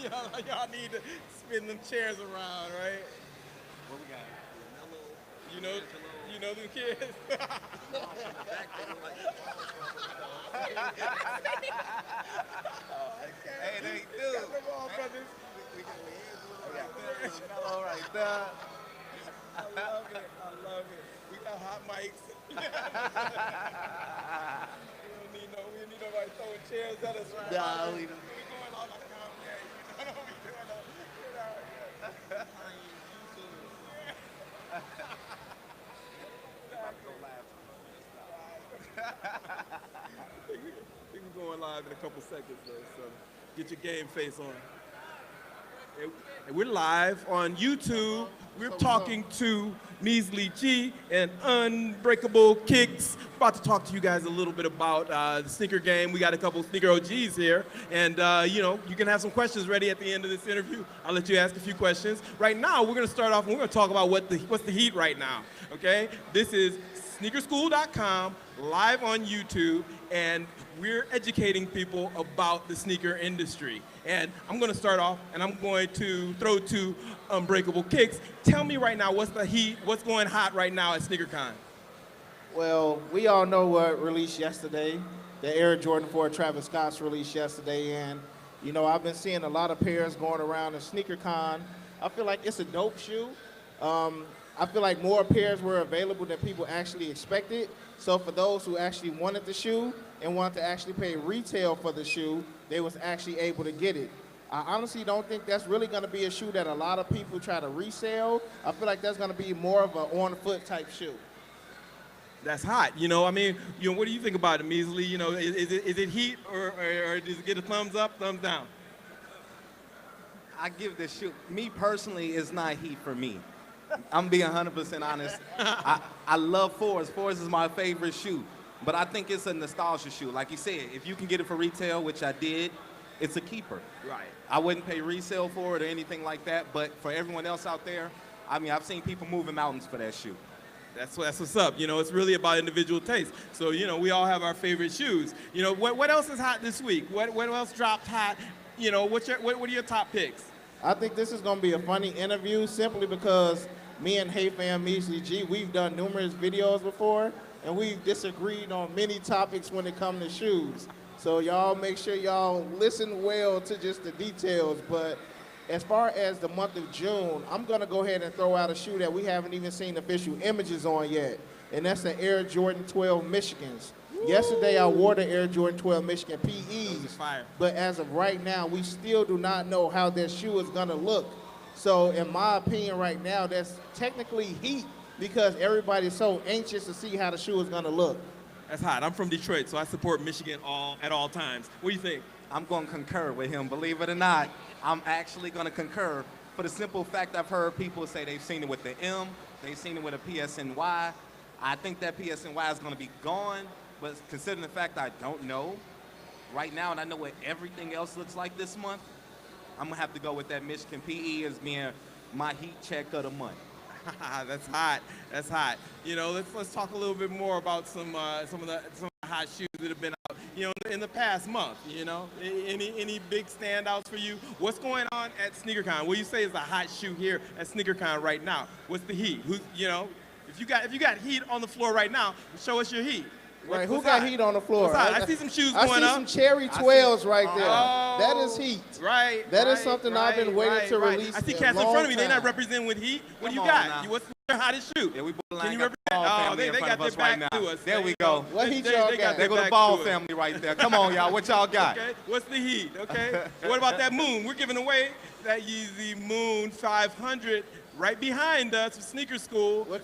Y'all need to spin them chairs around, right? What we got? You know the kids. Hey, they do. Got them all, brothers. We got Mellow right there. I love it. We got hot mics. We don't need nobody throwing chairs at us right now. Nah, we We going all the time. Yeah, you know what we doing. We can go live in a couple seconds, though, so get your game face on. And we're live on YouTube. We're talking to Measly G and Unbreakable Kicks. About to talk to you guys a little bit about the sneaker game. We got a couple sneaker OGs here, and you can have some questions ready at the end of this interview. I'll let you ask a few questions. Right now, we're gonna start off and we're gonna talk about what's the heat right now. Okay, this is sneakerschool.com, live on YouTube, and we're educating people about the sneaker industry. And I'm gonna start off and I'm going to throw to Unbreakable Kicks. Tell me right now, what's the heat, what's going hot right now at SneakerCon? Well, we all know what released yesterday. The Air Jordan 4 Travis Scott's released yesterday, and I've been seeing a lot of pairs going around at SneakerCon. I feel like it's a dope shoe. I feel like more pairs were available than people actually expected. So for those who actually wanted the shoe and wanted to actually pay retail for the shoe, they was actually able to get it. I honestly don't think that's really going to be a shoe that a lot of people try to resell. I feel like that's going to be more of an on-foot type shoe. That's hot. What do you think about it, Measly? Is it heat or does it get a thumbs up, thumbs down? I give this shoe, me personally, it's not heat for me. I'm being 100% honest. I love fours. Fours is my favorite shoe. But I think it's a nostalgia shoe. Like you said, if you can get it for retail, which I did, it's a keeper. Right. I wouldn't pay resale for it or anything like that. But for everyone else out there, I've seen people moving mountains for that shoe. That's what's up. It's really about individual taste. So, we all have our favorite shoes. What else is hot this week? What else dropped hot? What are your top picks? I think this is going to be a funny interview simply because me and Hey Fam Measly G, we've done numerous videos before, and we've disagreed on many topics when it comes to shoes. So y'all make sure y'all listen well to just the details. But as far as the month of June, I'm going to go ahead and throw out a shoe that we haven't even seen official images on yet, and that's the Air Jordan 12 Michigans. Yesterday, I wore the Air Jordan 12 Michigan PEs, but as of right now, we still do not know how that shoe is going to look. So in my opinion right now, that's technically heat because everybody's so anxious to see how the shoe is going to look. That's hot. I'm from Detroit, so I support Michigan at all times. What do you think? I'm going to concur with him. Believe it or not, I'm actually going to concur for the simple fact I've heard people say they've seen it with the M, they've seen it with a PSNY. I think that PSNY is going to be gone. But considering the fact I don't know right now, and I know what everything else looks like this month, I'm going to have to go with that Michigan PE as being my heat check of the month. That's hot. That's hot. Let's talk a little bit more about some of the hot shoes that have been out, in the past month. Any big standouts for you? What's going on at SneakerCon? What do you say is a hot shoe here at SneakerCon right now? What's the heat? If you got heat on the floor right now, show us your heat. Right, who got heat on the floor? I see some shoes going up. I see some cherry 12s right there. That is heat. Right. That is something I've been waiting to release. I see cats in front of me. They're not representing with heat. What do you got? What's your hottest shoe? Yeah, we Can you represent? Oh, they got their back to us. There we go. What heat y'all got? There go the Ball family right there. Come on, y'all. What y'all got? Okay. What's the heat? Okay. What about that Moon? We're giving away that Yeezy Moon 500. Right behind us, Sneaker School. What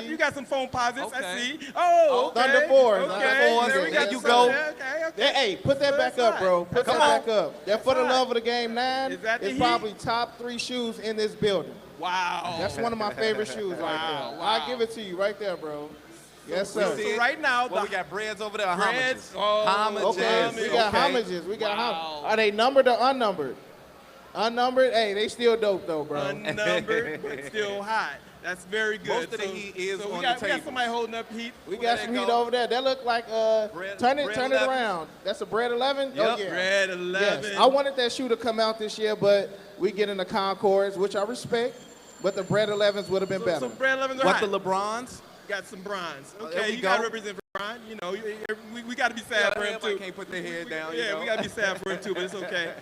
you got some phone posits. Okay. I see. Oh, okay. Thunder 4s. Okay. There you go. Okay. Hey, put that back up, bro. Put that back up. That For the Love of the Game 9 is probably top 3 shoes in this building. Wow. That's one of my favorite shoes right there. Wow. I'll give it to you right there, bro. Yes, sir. So right now, we got breads over there. Breads. Homages. Okay, we got homages. We got homages. Are they numbered or unnumbered? Unnumbered? Hey, they still dope though, bro. Unnumbered, but still hot. That's very good. Most of the heat is so on we got, the We got table. somebody holding up heat. We Where got that some go? heat over there. That look like turn it 11. around. That's a bread 11. Yep. Oh, yeah. Bread 11. Yes, I wanted that shoe to come out this year, but we get in the Concords, which I respect. But the bread 11s would have been better. So bread 11s are What hot. the LeBrons? Got some bronze. there Okay, we you got to go. represent for Bron. You know, we got to be sad for him Everybody too. can't put their head down. Yeah, you know? we got to be sad for him too, but it's okay.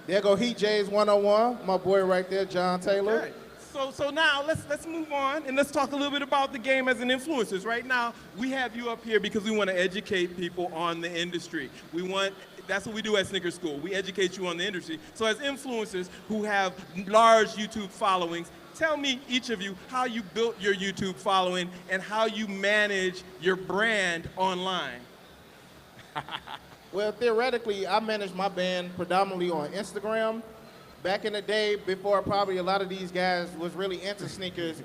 There go Heat J's 101. My boy right there, John Taylor. Okay. So now let's move on and let's talk a little bit about the game as an influencer. Right now, we have you up here because we want to educate people on the industry. That's what we do at Sneaker School. We educate you on the industry. So as influencers who have large YouTube followings, tell me, each of you, how you built your YouTube following and how you manage your brand online. Well, theoretically, I managed my band predominantly on Instagram. Back in the day, before probably a lot of these guys was really into sneakers,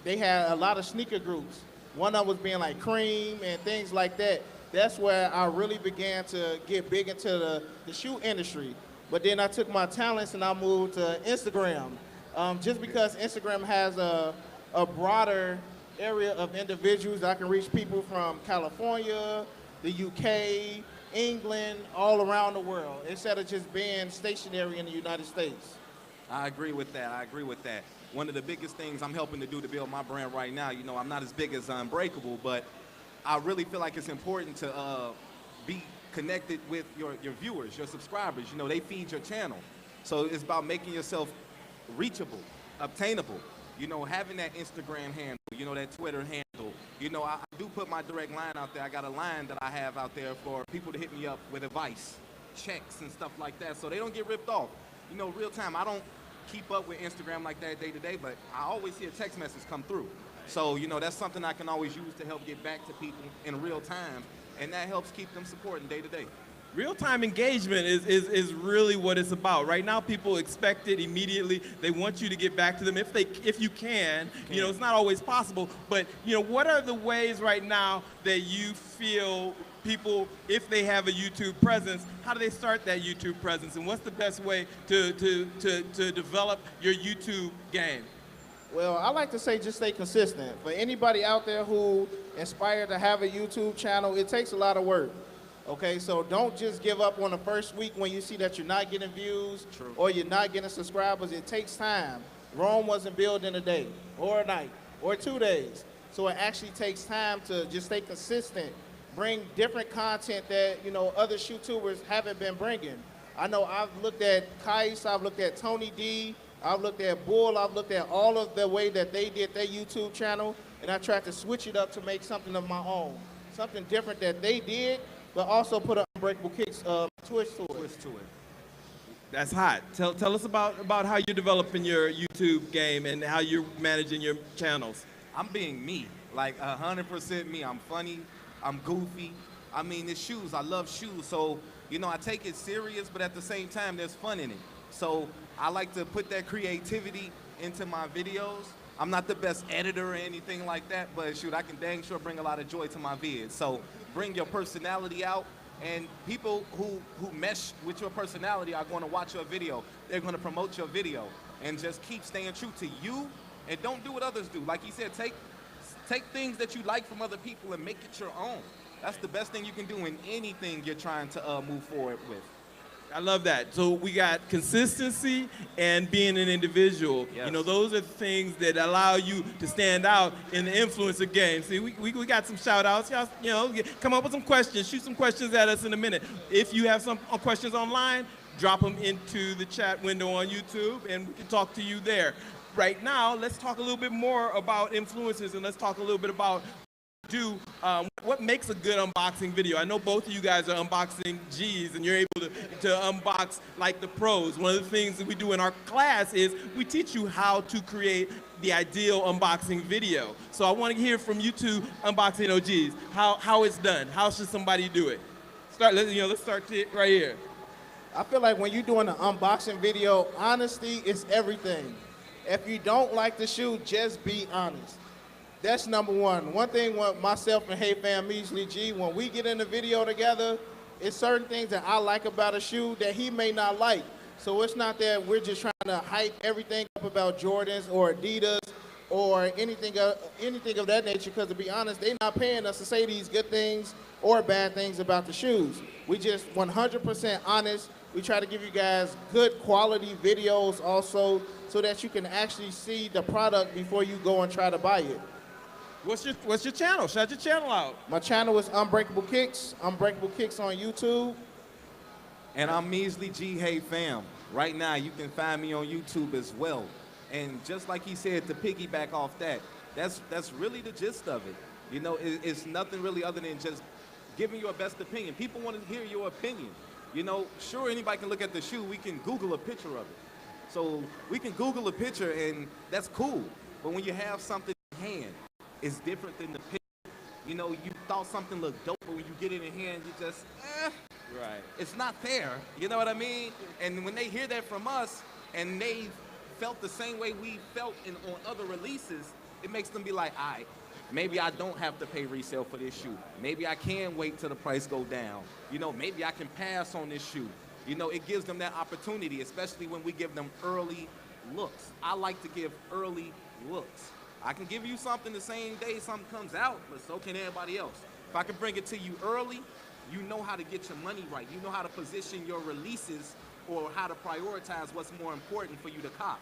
they had a lot of sneaker groups. One of them was being like Cream and things like that. That's where I really began to get big into the shoe industry. But then I took my talents and I moved to Instagram. Just because Instagram has a broader area of individuals, I can reach people from California, the UK, England, all around the world, instead of just being stationary in the United States. I agree with that. One of the biggest things I'm helping to do to build my brand right now, you know, I'm not as big as Unbreakable, but I really feel like it's important to be connected with your viewers, your subscribers. You know, they feed your channel. So it's about making yourself reachable, obtainable. You know, having that Instagram handle, you know, that Twitter handle. You know, I do put my direct line out there. I got a line that I have out there for people to hit me up with advice, checks, and stuff like that, so they don't get ripped off. You know, real time. I don't keep up with Instagram like that day to day, but I always see a text message come through. So, you know, that's something I can always use to help get back to people in real time, and that helps keep them supporting day to day. Real-time engagement is really what it's about. Right now, people expect it immediately. They want you to get back to them if you can. You know, it's not always possible, but you know, what are the ways right now that you feel people, if they have a YouTube presence, how do they start that YouTube presence, and what's the best way to develop your YouTube game? Well, I like to say just stay consistent. For anybody out there who inspired to have a YouTube channel, it takes a lot of work. Okay, so don't just give up on the first week when you see that you're not getting views or you're not getting subscribers. It takes time. Rome wasn't built in a day or a night or 2 days. So it actually takes time to just stay consistent, bring different content that, you know, other YouTubers haven't been bringing. I know I've looked at Kais, I've looked at Tony D, I've looked at Bull, I've looked at all of the way that they did their YouTube channel, and I tried to switch it up to make something of my own, something different that they did, but also put an Unbreakable Kicks twist to it. That's hot. Tell us about how you're developing your YouTube game and how you're managing your channels. I'm being me, like 100% me. I'm funny, I'm goofy. I mean, it's shoes. I love shoes. So, you know, I take it serious, but at the same time, there's fun in it. So I like to put that creativity into my videos. I'm not the best editor or anything like that, but shoot, I can dang sure bring a lot of joy to my vids. So bring your personality out, and people who mesh with your personality are going to watch your video. They're going to promote your video, and just keep staying true to you, and don't do what others do. Like he said, take things that you like from other people and make it your own. That's the best thing you can do in anything you're trying to move forward with. I love that. So we got consistency and being an individual. Yes. You know, those are the things that allow you to stand out in the influencer game. See, we got some shout outs. Y'all, you know, come up with some questions. Shoot some questions at us in a minute. If you have some questions online, drop them into the chat window on YouTube and we can talk to you there. Right now, let's talk a little bit more about influencers, and let's talk a little bit about what makes a good unboxing video. I know both of you guys are unboxing G's, and you're able to unbox like the pros. One of the things that we do in our class is we teach you how to create the ideal unboxing video. So I want to hear from you two unboxing OGs, how it's done. How should somebody do it? Let's start it right here. I feel like when you're doing an unboxing video, honesty is everything. If you don't like the shoe, just be honest. That's number one. One thing with myself and Hey Fam Measly G, when we get in the video together, it's certain things that I like about a shoe that he may not like. So it's not that we're just trying to hype everything up about Jordans or Adidas. or anything of that nature, because to be honest, they're not paying us to say these good things or bad things about the shoes. We just 100% honest. We try to give you guys good quality videos also so that you can actually see the product before you go and try to buy it. What's your channel? Shout your channel out. My channel is Unbreakable Kicks. Unbreakable Kicks on YouTube. And I'm Measly G. Hey fam. Right now, you can find me on YouTube as well. And just like he said, to piggyback off that, that's really the gist of it. You know, it's nothing really other than just giving your best opinion. People want to hear your opinion. You know, sure, anybody can look at the shoe. We can Google a picture of it. So we can Google a picture, and that's cool. But when you have something in hand, it's different than the picture. You know, you thought something looked dope, but when you get it in hand, you just, Right. It's not there. You know what I mean? And when they hear that from us, and they felt the same way we felt on other releases, it makes them be like, all right, maybe I don't have to pay resale for this shoe. Maybe I can wait till the price go down. You know, maybe I can pass on this shoe. You know, it gives them that opportunity, especially when we give them early looks. I like to give early looks. I can give you something the same day something comes out, but so can everybody else. If I can bring it to you early, you know how to get your money right. You know how to position your releases or how to prioritize what's more important for you to cop.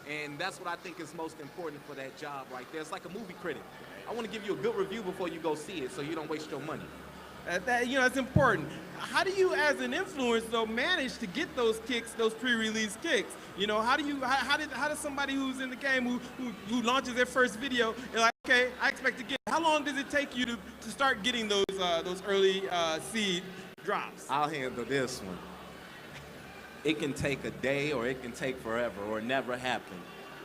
And that's what I think is most important for that job right there. It's like a movie critic. I want to give you a good review before you go see it so you don't waste your money. You know, it's important. How do you, as an influencer, though, manage to get those kicks, those pre-release kicks? You know, how does somebody who's in the game who launches their first video, they're like, okay, I expect to get. How long does it take you to start getting those early seed drops? I'll handle this one. It can take a day, or it can take forever, or never happen.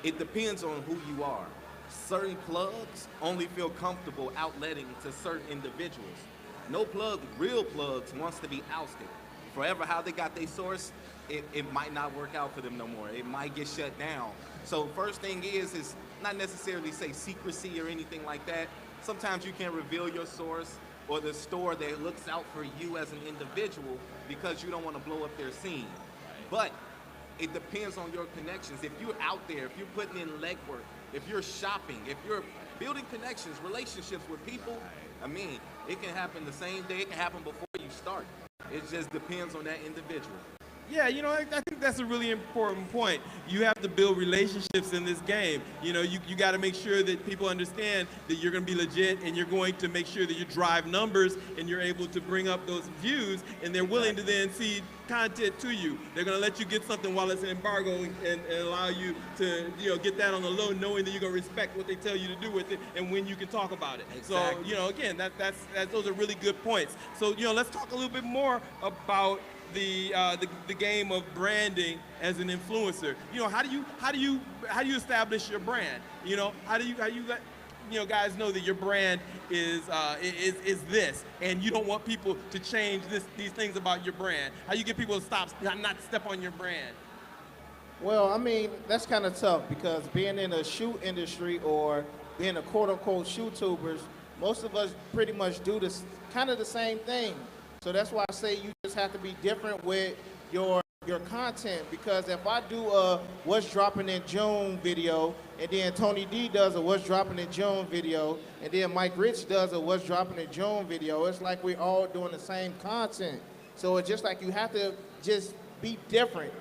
It depends on who you are. Certain plugs only feel comfortable outletting to certain individuals. No plug, real plugs, wants to be ousted. Forever, how they got their source, it might not work out for them no more. It might get shut down. So first thing is not necessarily say secrecy or anything like that. Sometimes you can't reveal your source or the store that looks out for you as an individual because you don't want to blow up their scene. But it depends on your connections. If you're out there, if you're putting in legwork, if you're shopping, if you're building connections, relationships with people, I mean, it can happen the same day, it can happen before you start. It just depends on that individual. Yeah, you know, I think that's a really important point. You have to build relationships in this game. You know, you got to make sure that people understand that you're going to be legit, and you're going to make sure that you drive numbers and you're able to bring up those views, and they're willing to then see content to you. They're going to let you get something while it's an embargo and allow you to, you know, get that on the low, knowing that you're going to respect what they tell you to do with it and when you can talk about it. Exactly. So, you know, again, those are really good points. So, you know, let's talk a little bit more about the game of branding as an influencer. You know, how do you establish your brand? You know, how do you let guys know that your brand is this, and you don't want people to change these things about your brand? How do you get people to not step on your brand? Well, I mean, that's kind of tough because being in the shoe industry or being a quote-unquote shoe tubers, most of us pretty much do this kind of the same thing. So that's why I say you just have to be different with your content, because if I do a what's dropping in June video, and then Tony D does a what's dropping in June video, and then Mike Rich does a what's dropping in June video, it's like we're all doing the same content. So it's just like you have to just be different.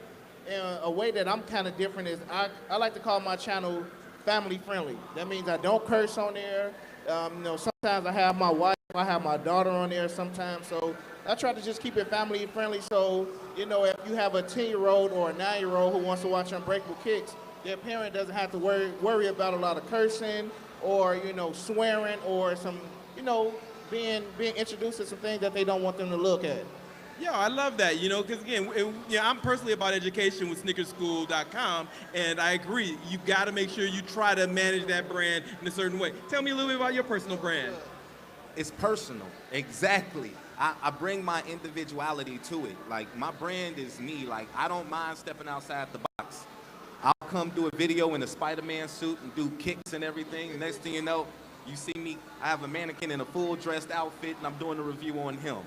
And a way that I'm kind of different is I like to call my channel family friendly. That means I don't curse on there. You know, sometimes I have my wife, I have my daughter on there sometimes, so I try to just keep it family friendly. So, you know, if you have a 10-year-old or a 9-year-old who wants to watch Unbreakable Kicks, their parent doesn't have to worry about a lot of cursing or, you know, swearing or some, you know, being introduced to some things that they don't want them to look at. Yeah, I love that, you know, because again, I'm personally about education with sneakerschool.com, and I agree. You got to make sure you try to manage that brand in a certain way. Tell me a little bit about your personal brand. It's personal, exactly. I bring my individuality to it. Like, my brand is me. Like, I don't mind stepping outside the box. I'll come do a video in a Spider-Man suit and do kicks and everything. And next thing you know, you see me, I have a mannequin in a full dressed outfit and I'm doing a review on him.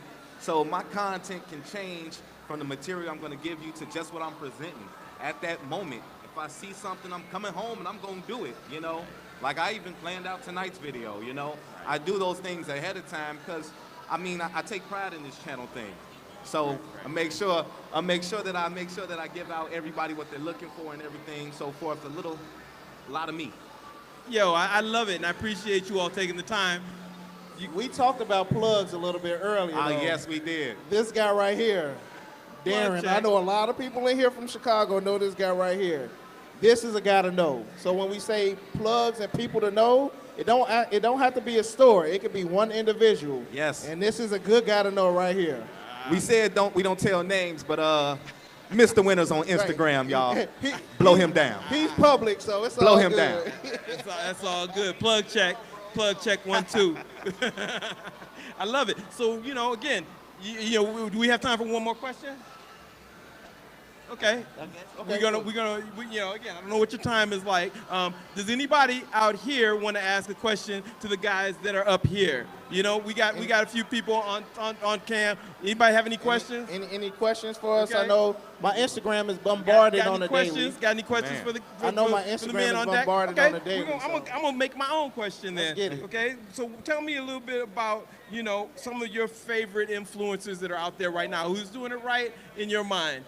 So my content can change from the material I'm gonna give you to just what I'm presenting. At that moment, if if I see something, I'm coming home and I'm gonna do it, you know? Like I even planned out tonight's video, you know? I do those things ahead of time because, I mean, I take pride in this channel thing. So I make sure that I give out everybody what they're looking for and everything, so forth, a lot of me. Yo, I love it, and I appreciate you all taking the time. We talked about plugs a little bit earlier. Yes, we did. This guy right here, Darren, I know a lot of people in here from Chicago know this guy right here. This is a guy to know. So when we say plugs and people to know, it don't have to be a store. It could be one individual. Yes. And this is a good guy to know right here. We said we don't tell names, but Mr. Winners on Instagram, y'all. Blow him down. He's public, so it's Blow all him good. down. That's all good. Plug check 1, 2. I love it. So, you know, again, you know, do we have time for one more question? Okay. We're gonna, you know, again, I don't know what your time is like. Does anybody out here want to ask a question to the guys that are up here? You know, we got a few people on cam. Anybody have any questions? Any questions for us? Okay. I know my Instagram is bombarded on the daily. Got any questions for the I know my for the Instagram men is on deck? bombarded Okay, on the daily. I'm gonna make my own question then. Let's get it. Okay, so tell me a little bit about, you know, some of your favorite influencers that are out there right now. Who's doing it right in your mind?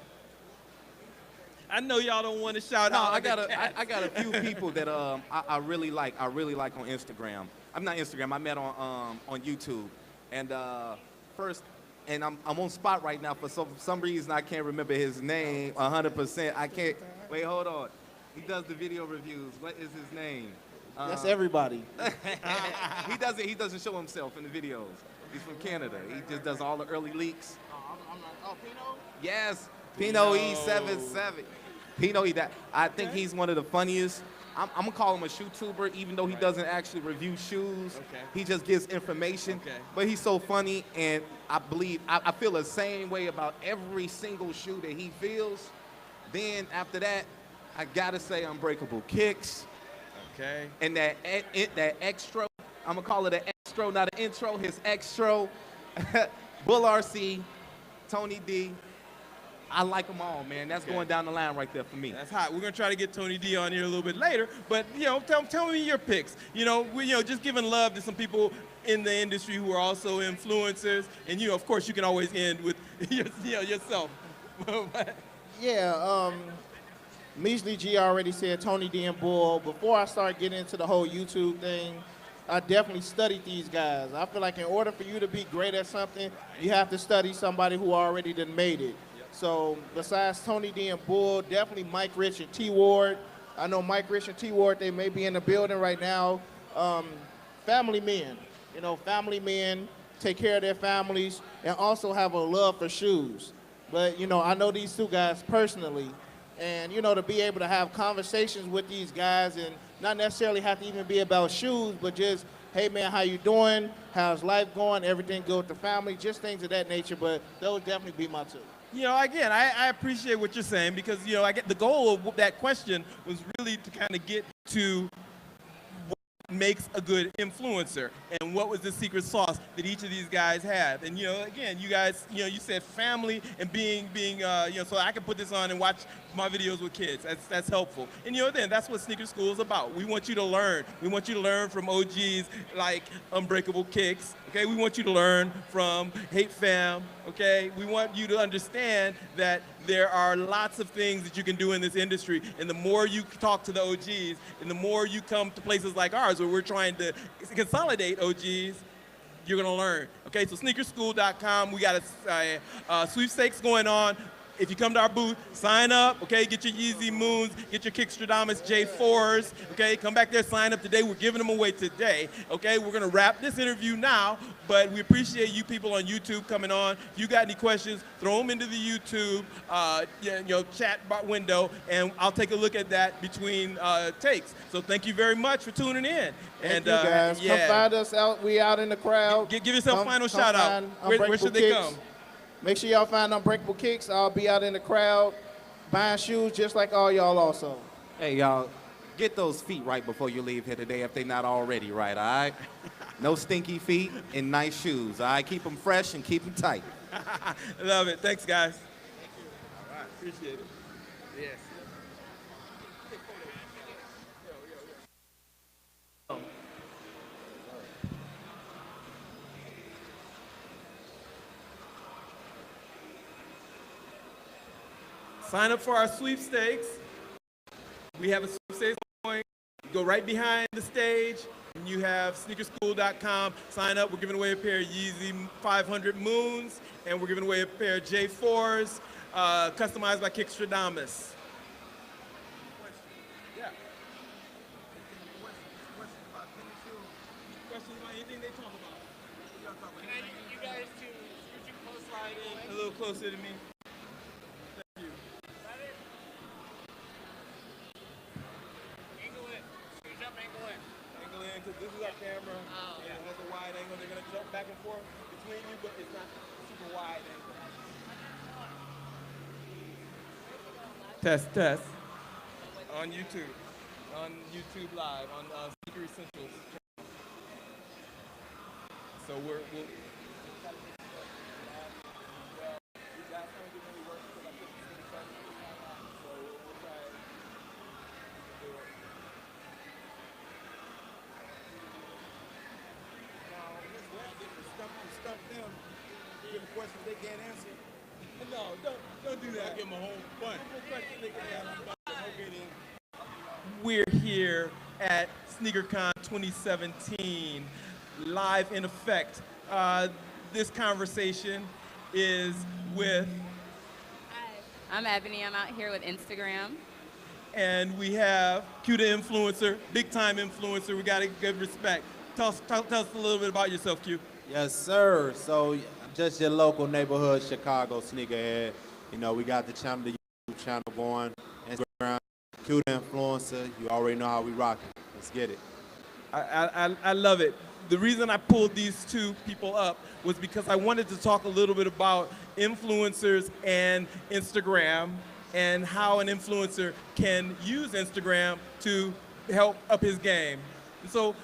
I know y'all don't want to shout out. I got a few people that I really like on Instagram. I'm not Instagram. I met on YouTube, and first, and I'm on spot right now for some reason I can't remember his name 100%. I can't. Wait, hold on. He does the video reviews. What is his name? That's everybody. He doesn't show himself in the videos. He's from Canada. He just does all the early leaks. Pino? Yes, Pino E77. Pino E. I think he's one of the funniest. I'm gonna call him a shoe tuber, even though he doesn't actually review shoes. Okay. He just gives information. Okay. But he's so funny, and I believe I feel the same way about every single shoe that he feels. Then after that, I gotta say Unbreakable Kicks. Okay. And that extra, I'm gonna call it an extra, not an intro. His extra, Bull RC, Tony D. I like them all, man. That's going down the line right there for me. That's hot. We're gonna try to get Tony D on here a little bit later, but you know, tell me your picks. You know, just giving love to some people in the industry who are also influencers, and you know, of course, you can always end with yourself. Yeah, Measly G already said Tony D and Bull. Before I start getting into the whole YouTube thing, I definitely studied these guys. I feel like in order for you to be great at something, you have to study somebody who already done made it. So besides Tony D and Bull, definitely Mike Rich and T Ward. I know Mike Rich and T Ward, they may be in the building right now. Family men, you know, family men take care of their families and also have a love for shoes. But, you know, I know these two guys personally, and, you know, to be able to have conversations with these guys and not necessarily have to even be about shoes, but just, hey, man, how you doing? How's life going? Everything good with the family? Just things of that nature, but those definitely be my two. You know, again, I appreciate what you're saying because, you know, I get the goal of that question was really to kind of get to what makes a good influencer and what was the secret sauce that each of these guys have. And, you know, again, you guys, you know, you said family and being you know, so I can put this on and watch my videos with kids. That's helpful. And, you know, then that's what Sneaker School is about. We want you to learn. We want you to learn from OGs like Unbreakable Kicks. Okay, we want you to learn from Hate Fam, okay? We want you to understand that there are lots of things that you can do in this industry, and the more you talk to the OGs, and the more you come to places like ours where we're trying to consolidate OGs, you're gonna learn. Okay, so sneakerschool.com, we got a sweepstakes going on. If you come to our booth, sign up, okay? Get your Yeezy Moons, get your Kickstradamus J4s, okay? Come back there, sign up today. We're giving them away today, okay? We're gonna wrap this interview now, but we appreciate you people on YouTube coming on. If you got any questions, throw them into the YouTube chat window, and I'll take a look at that between takes. So thank you very much for tuning in. Thank you guys. Come find us out. We out in the crowd. Give yourself a final shout out. Where should they come? Make sure y'all find Unbreakable Kicks. I'll be out in the crowd buying shoes just like all y'all also. Hey, y'all, get those feet right before you leave here today if they're not already right, all right? No stinky feet and nice shoes, all right? Keep them fresh and keep them tight. Love it. Thanks, guys. Thank you. All right. Appreciate it. Yes. Sign up for our sweepstakes. We have a sweepstakes going. You go right behind the stage, and you have sneakerschool.com. Sign up. We're giving away a pair of Yeezy 500 Moons, and we're giving away a pair of J4s, customized by Kickstradamus. Yeah. Questions about anything they talk about? Can I get you guys to scoot your close slide in a little closer to me? Because this is our camera, and it has a wide angle. They're going to jump back and forth between you, but it's not super wide angle. Test, test. On YouTube. On YouTube Live, on Sneaker Essentials. So we'll questions they can't answer. No, don't do that. Give them a whole bunch. We're here at SneakerCon 2017, live in effect. This conversation is with... Hi, I'm Ebony. I'm out here with Instagram. And we have Q the influencer, big time influencer. We got to give respect. Tell us a little bit about yourself, Q. Yes, sir. So just your local neighborhood Chicago sneakerhead. You know, we got the channel, the YouTube channel going, Instagram, Q the influencer. You already know how we rock it. Let's get it. I love it. The reason I pulled these two people up was because I wanted to talk a little bit about influencers and Instagram and how an influencer can use Instagram to help up his game. So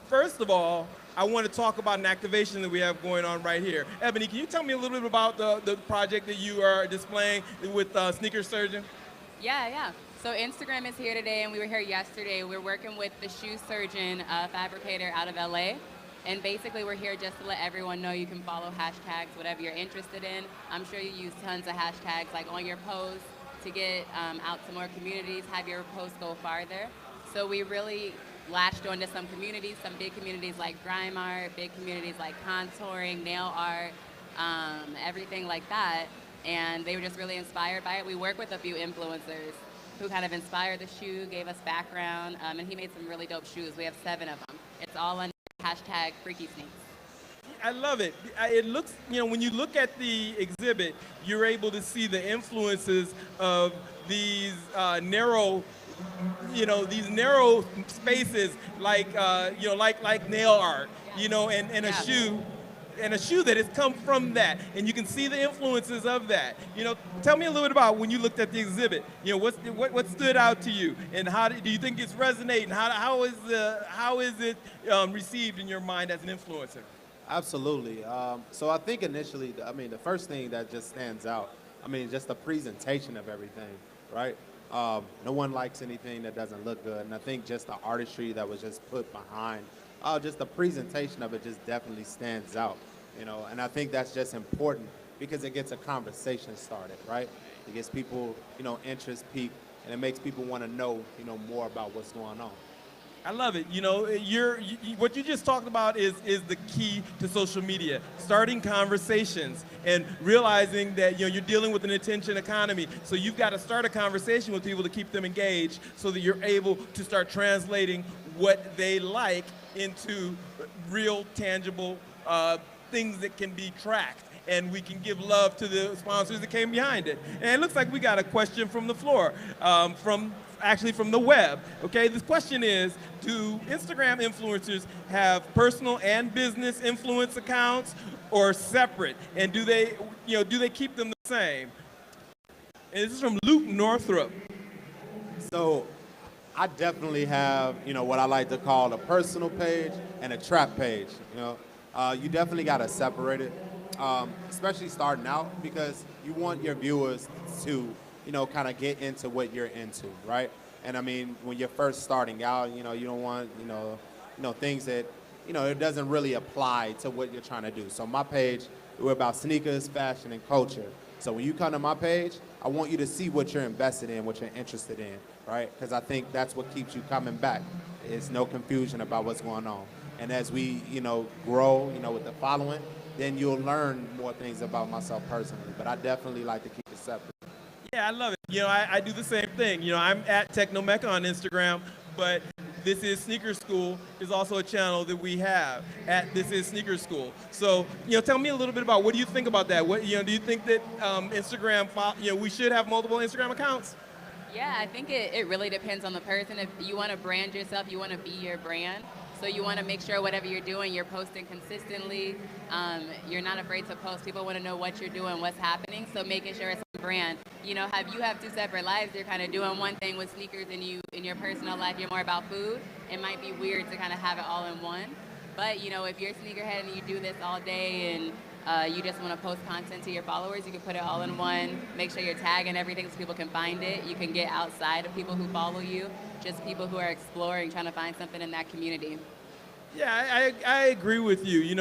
first of all, I want to talk about an activation that we have going on right here. Ebony, can you tell me a little bit about the project that you are displaying with Sneaker Surgeon? Yeah. So Instagram is here today, and we were here yesterday. We're working with the Shoe Surgeon, fabricator out of LA. And basically, we're here just to let everyone know you can follow hashtags, whatever you're interested in. I'm sure you use tons of hashtags like on your posts to get out to more communities, have your posts go farther. So we really latched onto some communities, some big communities like grime art, big communities like contouring, nail art, everything like that. And they were just really inspired by it. We work with a few influencers who kind of inspired the shoe, gave us background, and he made some really dope shoes. We have 7 of them. It's all under hashtag Freaky Sneaks. I love it. It looks, when you look at the exhibit, you're able to see the influences of these narrow spaces like nail art, and a shoe. And a shoe that has come from that, and you can see the influences of that. Tell me a little bit about when you looked at the exhibit. What stood out to you, and how do you think it's resonating? How is it received in your mind as an influencer? Absolutely. So I think initially, the first thing that just stands out, just the presentation of everything, right? No one likes anything that doesn't look good, and I think just the artistry that was just put behind, just the presentation of it just definitely stands out, and I think that's just important because it gets a conversation started, right? It gets people, interest peaked, and it makes people want to know, more about what's going on. I love it. What you just talked about is the key to social media. Starting conversations and realizing that you're dealing with an attention economy. So you've got to start a conversation with people to keep them engaged so that you're able to start translating what they like into real, tangible things that can be tracked. And we can give love to the sponsors that came behind it. And it looks like we got a question from the floor, from the web. Okay, this question is, do Instagram influencers have personal and business influence accounts or separate? And do they keep them the same? And this is from Luke Northrup. So I definitely have, what I like to call a personal page and a trap page. You definitely got to separate it, especially starting out, because you want your viewers to, kind of get into what you're into, right? And I mean, when you're first starting out, you don't want, things that, it doesn't really apply to what you're trying to do. So my page, we're about sneakers, fashion, and culture. So when you come to my page, I want you to see what you're invested in, what you're interested in, right? Because I think that's what keeps you coming back. It's no confusion about what's going on. And as we, grow, with the following, then you'll learn more things about myself personally. But I definitely like to keep it separate. Yeah, I love it. I do the same thing. I'm at Technomecca on Instagram, but This Is Sneaker School is also a channel that we have at This Is Sneaker School. So, tell me a little bit about what do you think about that? What, do you think that Instagram, we should have multiple Instagram accounts? Yeah, I think it really depends on the person. If you want to brand yourself, you want to be your brand. So you want to make sure whatever you're doing, you're posting consistently. You're not afraid to post. People want to know what you're doing, what's happening. So making sure it's a brand. You have two separate lives. You're kind of doing one thing with sneakers, and in your personal life, you're more about food. It might be weird to kind of have it all in one. But if you're a sneakerhead and you do this all day and you just want to post content to your followers, you can put it all in one. Make sure you're tagging everything so people can find it. You can get outside of people who follow you, just people who are exploring, trying to find something in that community. Yeah, I agree with you.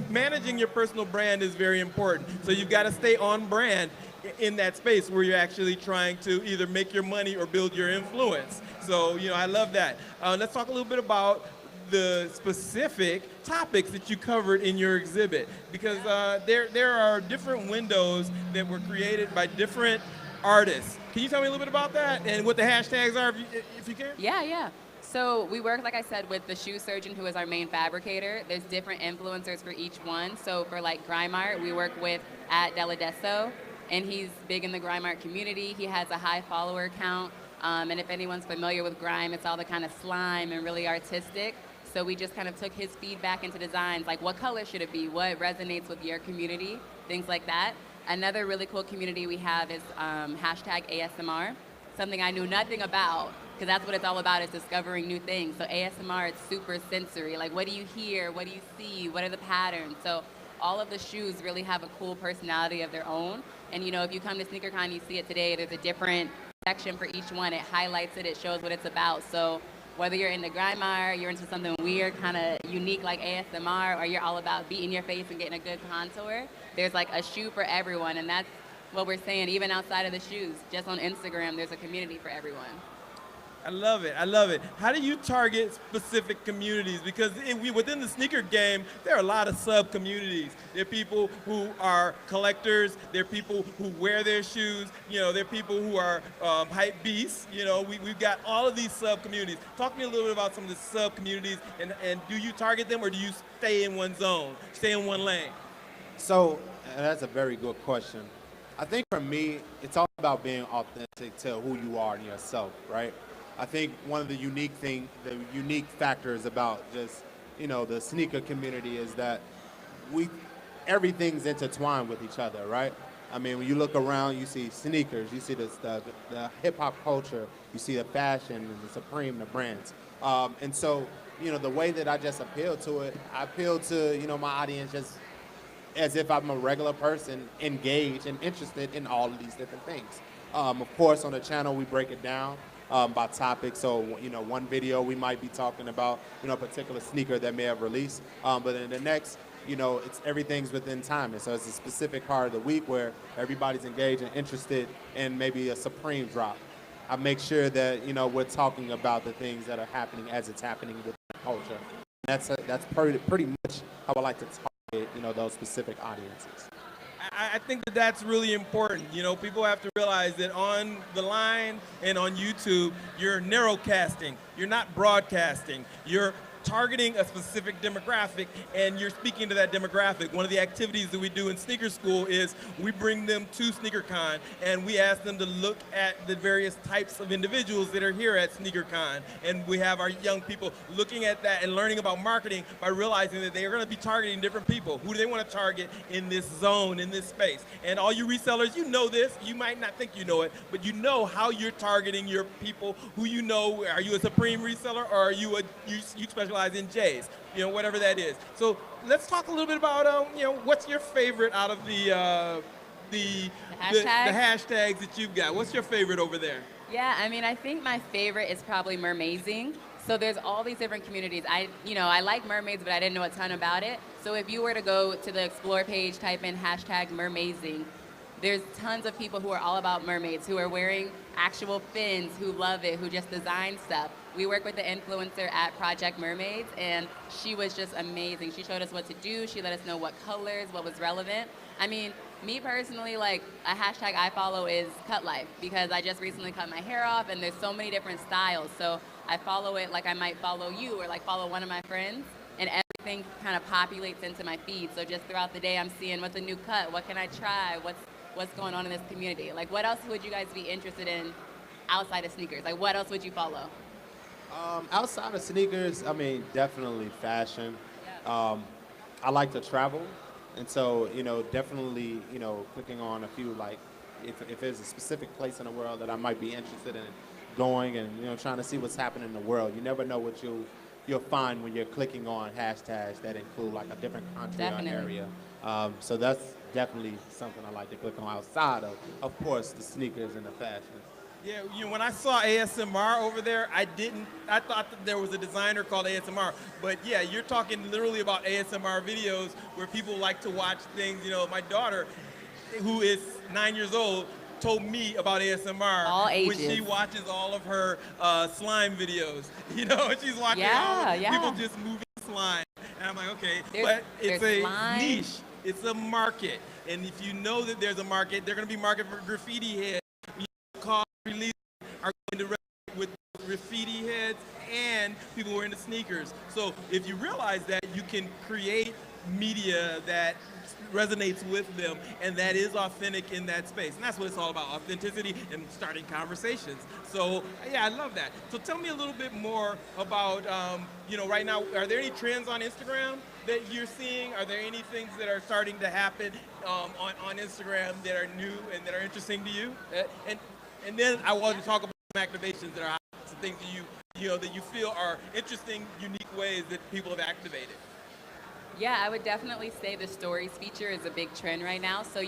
Managing your personal brand is very important. So you've got to stay on brand in that space where you're actually trying to either make your money or build your influence. So, I love that. Let's talk a little bit about the specific topics that you covered in your exhibit, because there are different windows that were created by different artists. Can you tell me a little bit about that and what the hashtags are, if you can? Yeah. So we work, like I said, with the shoe surgeon, who is our main fabricator. There's different influencers for each one. So for like grime art, we work with @Deladesso, and he's big in the grime art community. He has a high follower count. And if anyone's familiar with grime, it's all the kind of slime and really artistic. So we just kind of took his feedback into designs, like what color should it be, what resonates with your community, things like that. Another really cool community we have is #ASMR, something I knew nothing about, because that's what it's all about, is discovering new things. So ASMR, it's super sensory. Like, what do you hear? What do you see? What are the patterns? So all of the shoes really have a cool personality of their own. And if you come to SneakerCon, you see it today, there's a different section for each one. It highlights it, it shows what it's about. So whether you're into grime art, you're into something weird, kind of unique like ASMR, or you're all about beating your face and getting a good contour, there's like a shoe for everyone. And that's what we're saying, even outside of the shoes. Just on Instagram, there's a community for everyone. I love it. How do you target specific communities? Because within the sneaker game, there are a lot of sub-communities. There are people who are collectors. There are people who wear their shoes. There are people who are hype beasts. We've got all of these sub-communities. Talk to me a little bit about some of the sub-communities, and do you target them, or do you stay in one zone, stay in one lane? So that's a very good question. I think for me, it's all about being authentic to who you are and yourself, right? I think one of the unique factors about just, the sneaker community is that everything's intertwined with each other, right? I mean, when you look around, you see sneakers, you see the hip hop culture, you see the fashion and the Supreme, the brands. And so, the way that I just appeal to it, I appeal to, my audience just as if I'm a regular person, engaged and interested in all of these different things. Of course, on the channel, we break it down by topic. So, one video we might be talking about, a particular sneaker that may have released. But in the next, everything's within time. And so it's a specific part of the week where everybody's engaged and interested in maybe a Supreme drop. I make sure that, we're talking about the things that are happening as it's happening within the culture. That's pretty much how I like to target, those specific audiences. I think that's really important. People have to realize that on the line and on YouTube, you're narrowcasting. You're not broadcasting. You're targeting a specific demographic, and you're speaking to that demographic. One of the activities that we do in Sneaker School is we bring them to SneakerCon, and we ask them to look at the various types of individuals that are here at SneakerCon. And we have our young people looking at that and learning about marketing by realizing that they are going to be targeting different people. Who do they want to target in this zone, in this space? And all you resellers, you know this. You might not think you know it, but you know how you're targeting your people, who you know. Are you a Supreme reseller, or are you you specialize in J's, whatever that is. So let's talk a little bit about, what's your favorite out of the hashtags that you've got? What's your favorite over there? Yeah, I mean, I think my favorite is probably mermaiding. So there's all these different communities. I like mermaids, but I didn't know a ton about it. So if you were to go to the explore page, type in hashtag mermaiding, there's tons of people who are all about mermaids, who are wearing actual fins, who love it, who just design stuff. We work with the influencer at Project Mermaids, and she was just amazing. She showed us what to do. She let us know what colors, what was relevant. I mean, me personally, like, a hashtag I follow is Cut Life, because I just recently cut my hair off, and there's so many different styles. So I follow it like I might follow you, or like follow one of my friends, and everything kind of populates into my feed. So just throughout the day, I'm seeing what's a new cut, what can I try, what's going on in this community. Like, what else would you guys be interested in outside of sneakers? Like, what else would you follow? Outside of sneakers, I mean, definitely fashion. I like to travel, and so, definitely, clicking on a few, like, if there's a specific place in the world that I might be interested in going and, trying to see what's happening in the world. You never know what you'll find when you're clicking on hashtags that include, like, a different country or area. So that's definitely something I like to click on outside of course, the sneakers and the fashion. Yeah, when I saw ASMR over there, I thought that there was a designer called ASMR. But yeah, you're talking literally about ASMR videos where people like to watch things. My daughter, who is 9 years old, told me about ASMR All ages. when she watches all of her slime videos. She's watching people just moving slime. And I'm like, okay, but it's a slime. niche. It's a market. And if you know that there's a market, they're going to be market for graffiti heads. Car releases are going to resonate with graffiti heads and people who are into sneakers. So if you realize that, you can create media that resonates with them and that is authentic in that space. And that's what it's all about, authenticity and starting conversations. So yeah, I love that. So tell me a little bit more about, right now, are there any trends on Instagram that you're seeing? Are there any things that are starting to happen on Instagram that are new and that are interesting to you? And then I want to talk about some activations that are some things that you feel are interesting, unique ways that people have activated. Yeah, I would definitely say the stories feature is a big trend right now. So,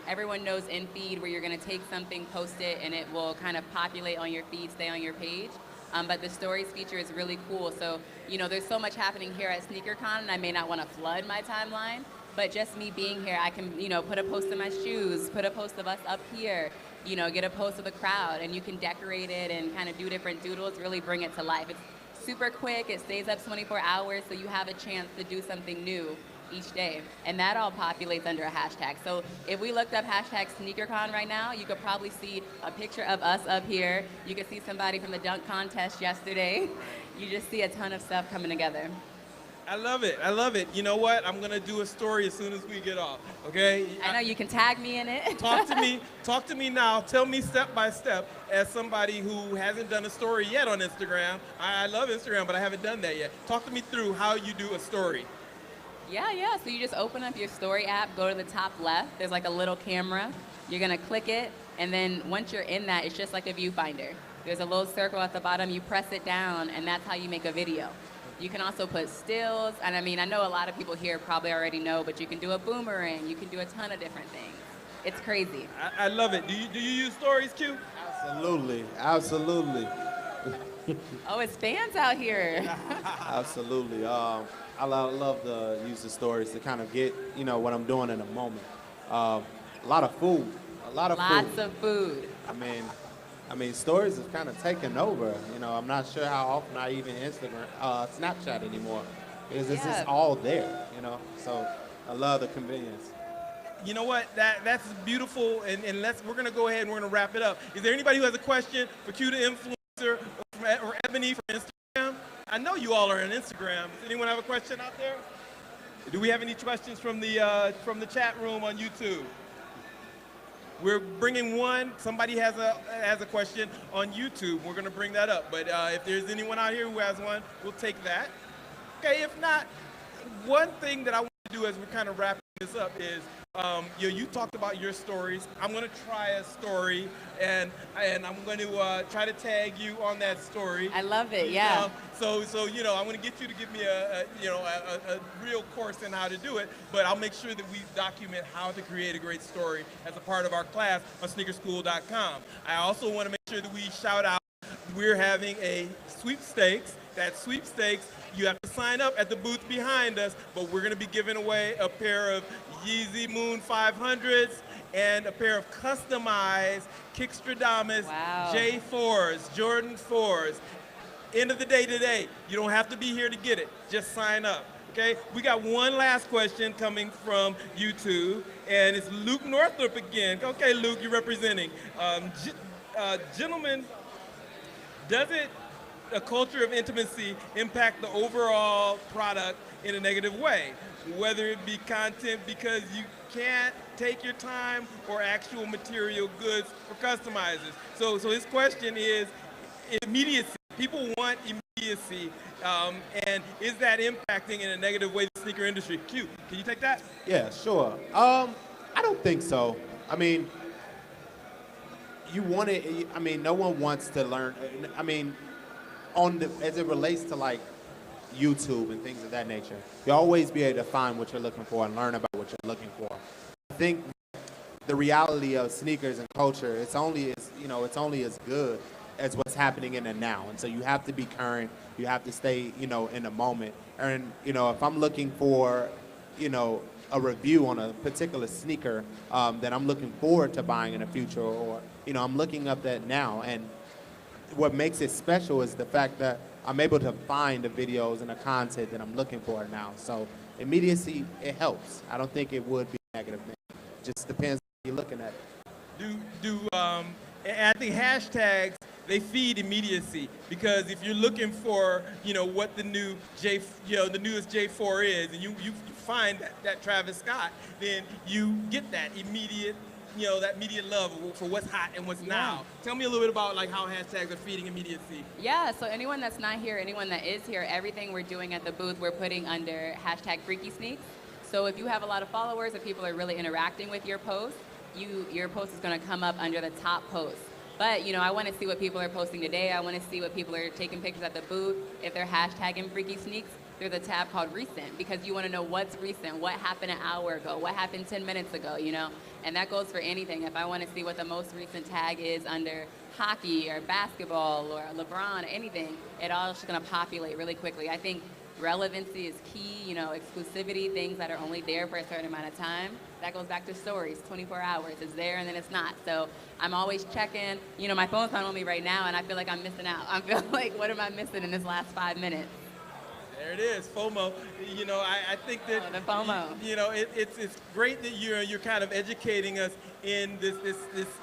everyone knows in feed where you're going to take something, post it, and it will kind of populate on your feed, stay on your page. But the stories feature is really cool. So, there's so much happening here at SneakerCon, and I may not want to flood my timeline, but just me being here, I can, put a post of my shoes, put a post of us up here, get a post of the crowd, and you can decorate it and kind of do different doodles, really bring it to life. It's super quick, it stays up 24 hours, so you have a chance to do something new each day. And that all populates under a hashtag. So if we looked up hashtag SneakerCon right now, you could probably see a picture of us up here. You could see somebody from the dunk contest yesterday. You just see a ton of stuff coming together. I love it. I love it. You know what? I'm going to do a story as soon as we get off, okay? I know you can tag me in it. Talk to me now. Tell me step by step as somebody who hasn't done a story yet on Instagram. I love Instagram, but I haven't done that yet. Talk to me through how you do a story. Yeah. So you just open up your story app, go to the top left. There's like a little camera. You're going to click it, and then once you're in that, it's just like a viewfinder. There's a little circle at the bottom. You press it down, and that's how you make a video. You can also put stills, and I know a lot of people here probably already know, but you can do a boomerang. You can do a ton of different things. It's crazy. I love it. Do you use stories, Q? Absolutely. Oh, it's fans out here. Absolutely. I love to use the stories to kind of get, what I'm doing in a moment. A lot of food. Lots of food. I mean, stories have kind of taken over. I'm not sure how often I even Snapchat anymore because it's just all there. So I love the convenience. You know what? That's beautiful, and we're gonna go ahead and we're gonna wrap it up. Is there anybody who has a question for Q the Influencer or Ebony for Instagram? I know you all are on Instagram. Does anyone have a question out there? Do we have any questions from the chat room on YouTube? We're bringing one. Somebody has a question on YouTube. We're going to bring that up. But if there's anyone out here who has one, we'll take that. Okay, if not, one thing that I want to do as we're kind of wrapping this up is, you talked about your stories. I'm going to try a story, and I'm going to try to tag you on that story. I love it, yeah. So I'm going to get you to give me a real course in how to do it, but I'll make sure that we document how to create a great story as a part of our class on sneakerschool.com. I also want to make sure that we shout out, we're having a sweepstakes. That sweepstakes, you have to sign up at the booth behind us, but we're going to be giving away a pair of Yeezy Moon 500s and a pair of customized Kickstradamus J4s, Jordan 4s. End of the day today, you don't have to be here to get it. Just sign up. Okay, we got one last question coming from YouTube, and it's Luke Northrup again. Okay, Luke, you're representing. Gentlemen, does a culture of intimacy impact the overall product in a negative way? Whether it be content because you can't take your time or actual material goods for customizers. So his question is immediacy. People want immediacy, and is that impacting in a negative way the sneaker industry? Q, can you take that? Yeah, sure. I don't think so. I mean, you want it. I mean, no one wants to learn. I mean, as it relates to like YouTube and things of that nature, you'll always be able to find what you're looking for and learn about what you're looking for. I think the reality of sneakers and culture, it's only as good as what's happening in the now. And so you have to be current, you have to stay, in the moment. And, if I'm looking for, a review on a particular sneaker that I'm looking forward to buying in the future, or, I'm looking up that now. And what makes it special is the fact that I'm able to find the videos and the content that I'm looking for now. So immediacy, it helps. I don't think it would be a negative thing. It just depends what you're looking at. And I think hashtags, they feed immediacy, because if you're looking for, what the new the newest J4 is, and you find that Travis Scott, then you get that immediate, that immediate love for what's hot and what's now. Tell me a little bit about like how hashtags are feeding immediacy. Yeah, so anyone that's not here, anyone that is here, everything we're doing at the booth, we're putting under hashtag Freaky Sneaks. So if you have a lot of followers, if people are really interacting with your post, your post is going to come up under the top post. But, I want to see what people are posting today. I want to see what people are taking pictures at the booth. If they're hashtagging Freaky Sneaks, there's a tab called Recent, because you want to know what's recent, what happened an hour ago, what happened 10 minutes ago, And that goes for anything. If I want to see what the most recent tag is under hockey or basketball or LeBron or anything, it all is going to populate really quickly. I think relevancy is key, exclusivity, things that are only there for a certain amount of time. That goes back to stories, 24 hours. It's there and then it's not. So I'm always checking. My phone's on me right now, and I feel like I'm missing out. I feel like, what am I missing in this last 5 minutes? There it is, FOMO. I think that the FOMO. It's great that you're kind of educating us in this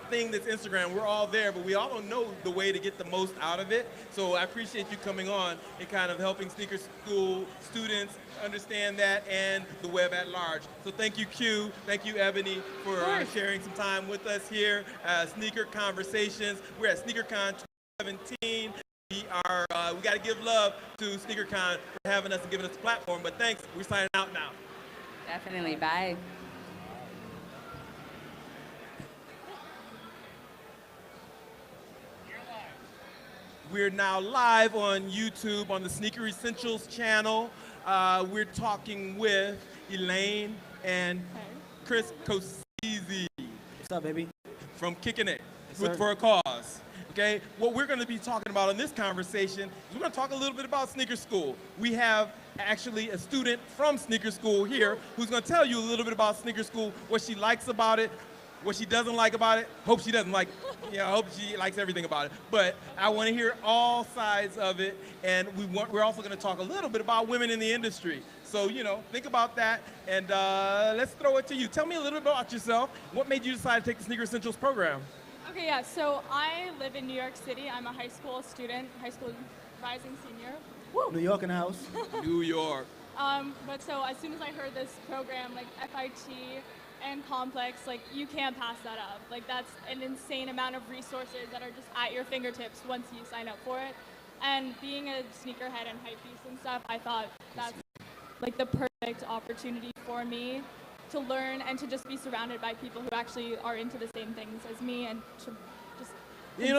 thing that's Instagram. We're all there, but we all don't know the way to get the most out of it. So I appreciate you coming on and kind of helping sneaker school students understand that, and the web at large. So thank you, Q. Thank you, Ebony, for sharing some time with us here. Sneaker Conversations. We're at SneakerCon 2017. We got to give love to SneakerCon for having us and giving us a platform. But thanks. We're signing out now. Definitely. Bye. We're now live on YouTube on the Sneaker Essentials channel. We're talking with Elaine and Chris Cosisi. What's up, baby? From Kicking It Yes, for a Cause. Okay, what we're going to be talking about in this conversation is we're going to talk a little bit about sneaker school. We have actually a student from sneaker school here who's going to tell you a little bit about sneaker school, what she likes about it, what she doesn't like about it. Hope she doesn't like, I hope she likes everything about it. But I want to hear all sides of it, and we're also going to talk a little bit about women in the industry. So, think about that, and let's throw it to you. Tell me a little bit about yourself. What made you decide to take the Sneaker Essentials program? Okay, yeah, so I live in New York City. I'm a high school student, high school rising senior. Woo. New York in the house. New York. But so as soon as I heard this program, like FIT and Complex, like you can't pass that up. Like that's an insane amount of resources that are just at your fingertips once you sign up for it. And being a sneakerhead and hypebeast and stuff, I thought that's like the perfect opportunity for me to learn and to just be surrounded by people who actually are into the same things as me, and to just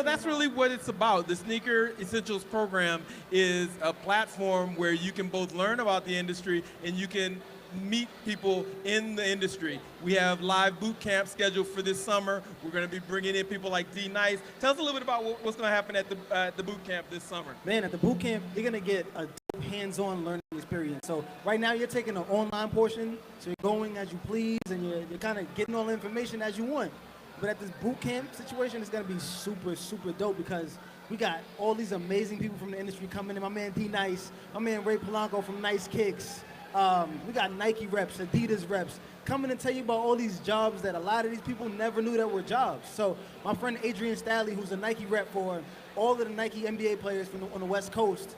that's really what it's about. The Sneaker Essentials program is a platform where you can both learn about the industry and you can meet people in the industry. We have live boot camp scheduled for this summer. We're going to be bringing in people like D Nice. Tell us a little bit about what's going to happen at the boot camp this summer. Man, at the boot camp, you're going to get a hands-on learning experience. So right now you're taking an online portion, so you're going as you please, and you're kind of getting all the information as you want. But at this boot camp situation, it's going to be super, super dope because we got all these amazing people from the industry coming in. My man D Nice, my man Ray Polanco from Nice Kicks. We got Nike reps, Adidas reps, coming and tell you about all these jobs that a lot of these people never knew that were jobs. So my friend Adrian Staley, who's a Nike rep for all of the Nike NBA players on the West Coast,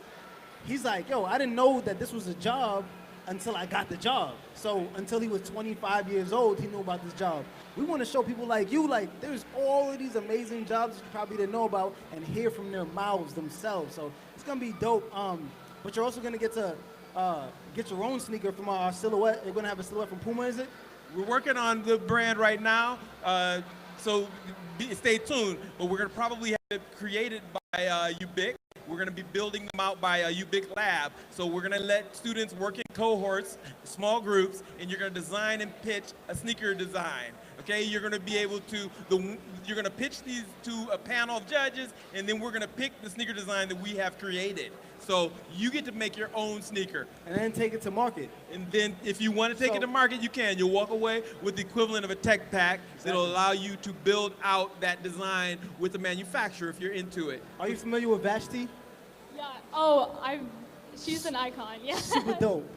he's like, yo, I didn't know that this was a job until I got the job. So until he was 25 years old, he knew about this job. We want to show people like you, like there's all of these amazing jobs that you probably didn't know about and hear from their mouths themselves. So it's going to be dope. But you're also going to get your own sneaker from our silhouette. You're going to have a silhouette from Puma, is it? We're working on the brand right now, so stay tuned. But we're going to probably have it created by Ubiq. We're going to be building them out by Ubiq Lab. So we're going to let students work in cohorts, small groups, and you're going to design and pitch a sneaker design. Okay, you're going to be able to, you're going to pitch these to a panel of judges, and then we're going to pick the sneaker design that we have created. So you get to make your own sneaker. And then take it to market. And then if you want to take it to market, you can. You'll walk away with the equivalent of a tech pack that'll allow you to build out that design with the manufacturer if you're into it. Are you familiar with Vashti? Yeah. Oh, she's an icon. Yeah. Super dope.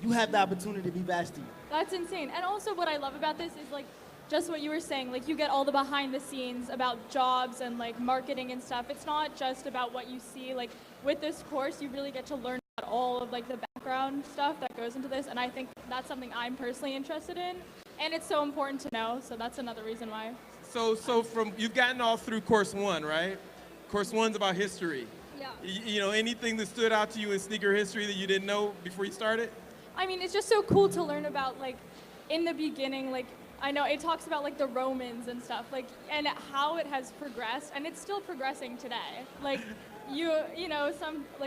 You have the opportunity to be Vashti. That's insane. And also what I love about this is like just what you were saying, like you get all the behind the scenes about jobs and like marketing and stuff. It's not just about what you see. Like with this course, you really get to learn about all of like the background stuff that goes into this. And I think that's something I'm personally interested in. And it's so important to know. So that's another reason why. So you've gotten all through course one, right? Course one's about history. Yeah. You know, anything that stood out to you in sneaker history that you didn't know before you started? I mean, it's just so cool to learn about like in the beginning, like I know it talks about like the Romans and stuff, like, and how it has progressed, and it's still progressing today. Like, you know,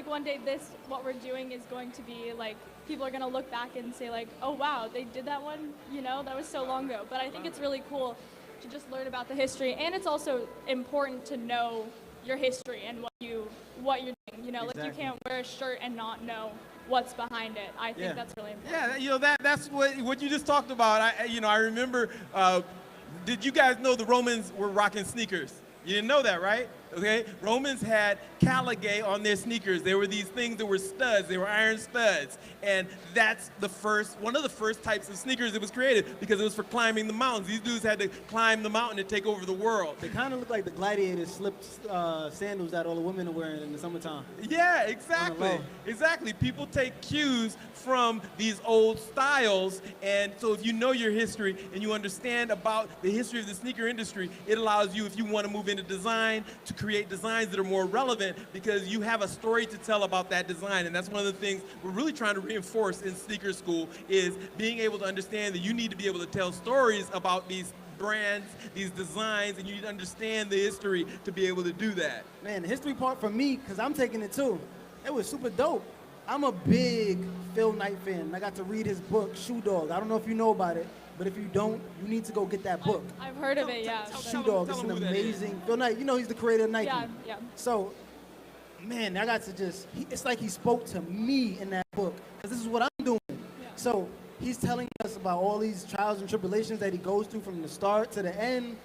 one day what we're doing is going to be like, people are gonna look back and say like, oh wow, they did that one, you know, that was so long ago. But I think it's really cool to just learn about the history, and it's also important to know your history and what you're doing. You know, like you can't wear a shirt and not know what's behind it. I think that's really important. Yeah, you know, that's what you just talked about. I remember, did you guys know the Romans were rocking sneakers? You didn't know that, right? Okay, Romans had caligae on their sneakers. They were these things that were studs. They were iron studs. And that's one of the first types of sneakers that was created because it was for climbing the mountains. These dudes had to climb the mountain to take over the world. They kind of look like the gladiators slipped sandals that all the women are wearing in the summertime. Yeah, exactly. Exactly. People take cues from these old styles. And so if you know your history and you understand about the history of the sneaker industry, it allows you, if you want to move into design, to create designs that are more relevant because you have a story to tell about that design. And that's one of the things we're really trying to reinforce in sneaker school is being able to understand that you need to be able to tell stories about these brands, these designs, and you need to understand the history to be able to do that. Man, the history part for me, because I'm taking it too, it was super dope. I'm a big Phil Knight fan. I got to read his book, Shoe Dog. I don't know if you know about it, but if you don't, you need to go get that book. I've heard of it, yeah. Shoe Dog, it's an amazing, Phil Knight, you know he's the creator of Nike. Yeah. So, man, I got to it's like he spoke to me in that book, because this is what I'm doing. Yeah. So, he's telling us about all these trials and tribulations that he goes through from the start to the end,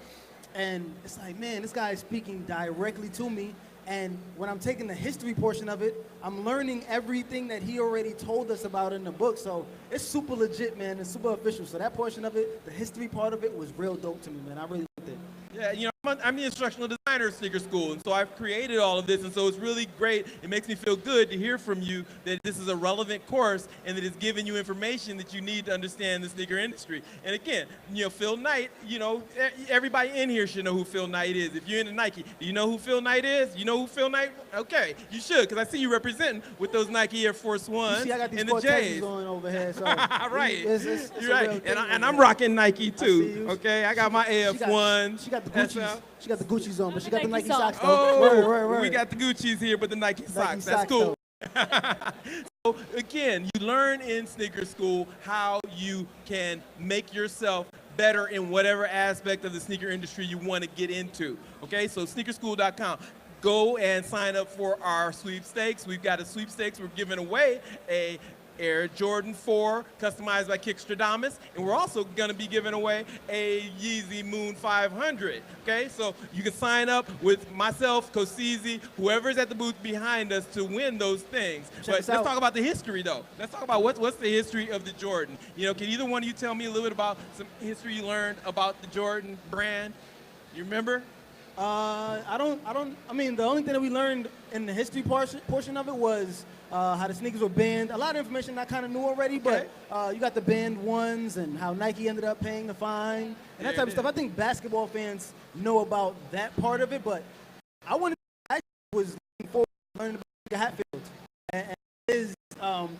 and it's like, man, this guy is speaking directly to me, and when I'm taking the history portion of it, I'm learning everything that he already told us about in the book. So it's super legit, man. It's super official. So that portion of it, the history part of it, was real dope to me, man. I really liked it. Yeah, you know, I'm the instructional designer at Sneaker School, and so I've created all of this, and so it's really great. It makes me feel good to hear from you that this is a relevant course and that it's giving you information that you need to understand the sneaker industry. And again, you know, Phil Knight, you know, everybody in here should know who Phil Knight is. If you're into Nike, do you know who Phil Knight is? You know who Phil Knight? Okay, you should, because I see you representing with those Nike Air Force Ones see, I got these and the J's. on over here, so right, it's you're right. And I'm rocking Nike too. Okay, I got my AF Ones. She got the Gucci's. She got the Gucci's on, but she got the Nike Nike socks socks. though. Oh, word. we got the Gucci's here, but the Nike socks. That's socks, cool. So again, you learn in sneaker school how you can make yourself better in whatever aspect of the sneaker industry you want to get into. Okay, so sneakerschool.com. Go and sign up for our sweepstakes. We've got a sweepstakes. We're giving away a Air Jordan 4 customized by Kickstradamus, and we're also going to be giving away a Yeezy Moon 500. Okay, so you can sign up with myself, Kosizi, whoever's at the booth behind us to win those things. But let's talk about the history, though. Let's talk about what's the history of the Jordan. You know, can either one of you tell me a little bit about some history you learned about the Jordan brand? You remember? I mean, the only thing that we learned in the history portion of it was how the sneakers were banned. A lot of information I kind of knew already, but you got the banned ones and how Nike ended up paying the fine and that type of stuff. I think basketball fans know about that part of it, but I was looking forward to learning about Hatfield and his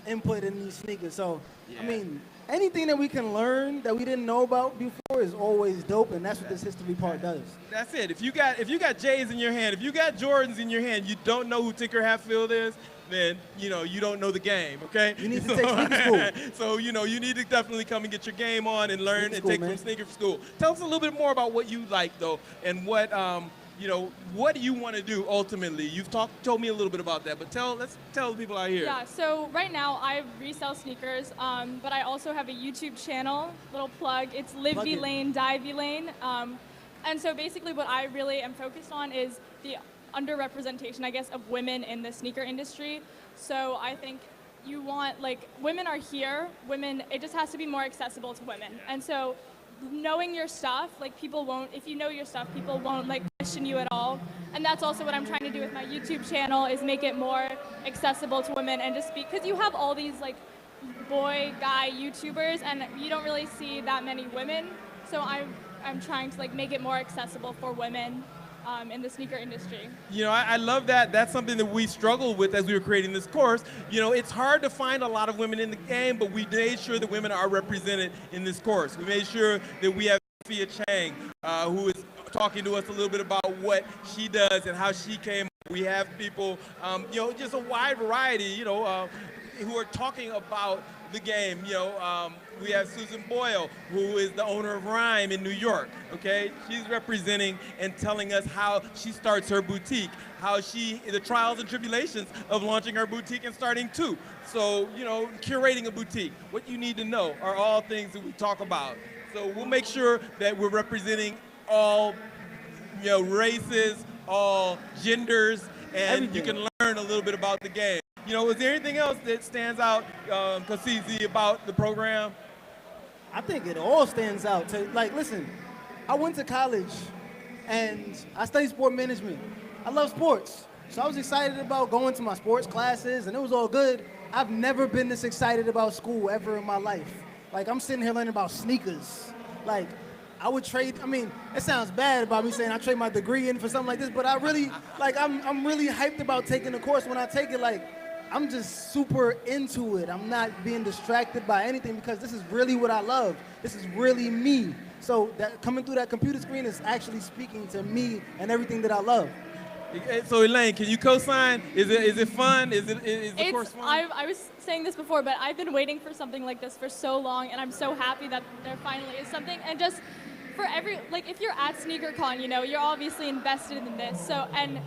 input in these sneakers. So, I mean, anything that we can learn that we didn't know about before is always dope, and that's what this history part does. That's it. If you got J's in your hand, if you got Jordans in your hand, you don't know who Tinker Hatfield is, then you don't know the game. Okay. You need to take sneaker school. So you need to definitely come and get your game on and learn and take some sneaker school. Tell us a little bit more about what you like though, and what what do you want to do ultimately? You've told me a little bit about that, but let's tell the people out here. Yeah, so right now I resell sneakers, but I also have a YouTube channel, little plug. It's Live V Lane, Die V Lane. And so basically what I really am focused on is the underrepresentation, I guess, of women in the sneaker industry. So I think you want, women are here. Women, it just has to be more accessible to women. And so knowing your stuff, people won't, if you know your stuff, people won't question you at all. And that's also what I'm trying to do with my YouTube channel, is make it more accessible to women and just because you have all these boy, guy YouTubers and you don't really see that many women. So I'm trying to make it more accessible for women in the sneaker industry. I love that. That's something that we struggled with as we were creating this course. It's hard to find a lot of women in the game, but we made sure that women are represented in this course. We made sure that we have Fia Chang, who is talking to us a little bit about what she does and how she came up. We have people, just a wide variety, who are talking about the game. We have Susan Boyle, who is the owner of Rhyme in New York. Okay, she's representing and telling us how she starts her boutique, how the trials and tribulations of launching her boutique and starting too. So, curating a boutique, what you need to know are all things that we talk about. So we'll make sure that we're representing all, races, all genders, and you can learn a little bit about the game. Is there anything else that stands out, Kosizi, about the program? I think it all stands out. Listen, I went to college and I studied sport management. I love sports. So I was excited about going to my sports classes and it was all good. I've never been this excited about school ever in my life. I'm sitting here learning about sneakers. I would trade, it sounds bad about me saying I trade my degree in for something like this, but I really, I'm really hyped about taking the course. When I take it, I'm just super into it. I'm not being distracted by anything because this is really what I love. This is really me. So that coming through that computer screen is actually speaking to me and everything that I love. So Elaine, can you co-sign? Is it fun? Is the course fun? I was saying this before, but I've been waiting for something like this for so long, and I'm so happy that there finally is something. And just for if you're at SneakerCon, you're obviously invested in this. So, and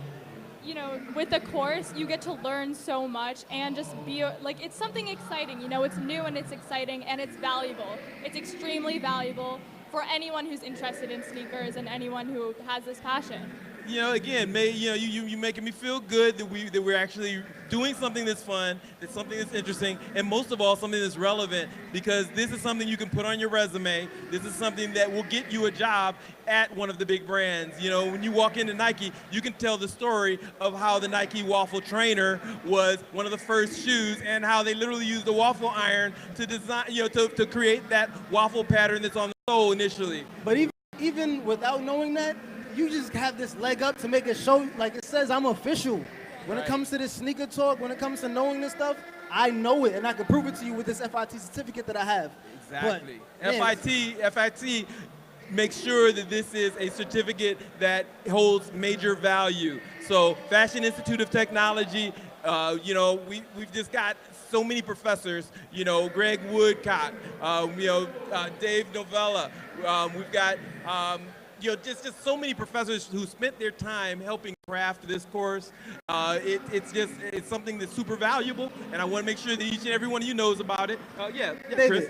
with the course, you get to learn so much and just be, it's something exciting, it's new and it's exciting and it's valuable. It's extremely valuable for anyone who's interested in sneakers and anyone who has this passion. Again, you making me feel good that we're actually doing something that's fun, that's something that's interesting, and most of all, something that's relevant, because this is something you can put on your resume. This is something that will get you a job at one of the big brands. When you walk into Nike, you can tell the story of how the Nike waffle trainer was one of the first shoes, and how they literally used a waffle iron to design, to create that waffle pattern that's on the sole initially. But even without knowing that, you just have this leg up to make it show, it says I'm official. When it comes to this sneaker talk, when it comes to knowing this stuff, I know it, and I can prove it to you with this FIT certificate that I have. Exactly. But, FIT, make sure that this is a certificate that holds major value. So Fashion Institute of Technology, you know, we've just got so many professors, you know, Greg Woodcock, you know, Dave Novella. We've got, you know, just so many professors who spent their time helping craft this course. It's something that's super valuable, and I want to make sure that each and every one of you knows about it. Yeah, David, Chris.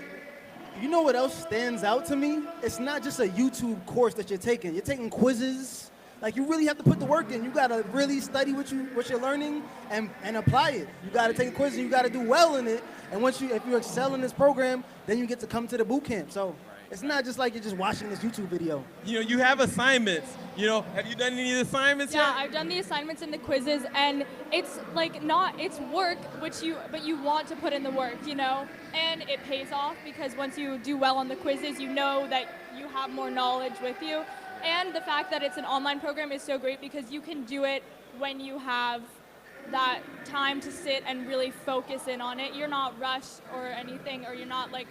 you know what else stands out to me? It's not just a YouTube course that you're taking. You're taking quizzes. Like, you really have to put the work in. You gotta really study what you're learning and apply it. You gotta take a quiz and you gotta do well in it. And if you excel in this program, then you get to come to the boot camp. So it's not just like you're just watching this YouTube video. You know, you have assignments. You know, have you done any of the assignments yet? Yeah, I've done the assignments and the quizzes, and it's like it's work, but you want to put in the work, you know, and it pays off because once you do well on the quizzes, you know that you have more knowledge with you. And the fact that it's an online program is so great because you can do it when you have that time to sit and really focus in on it. You're not rushed or anything, or you're not like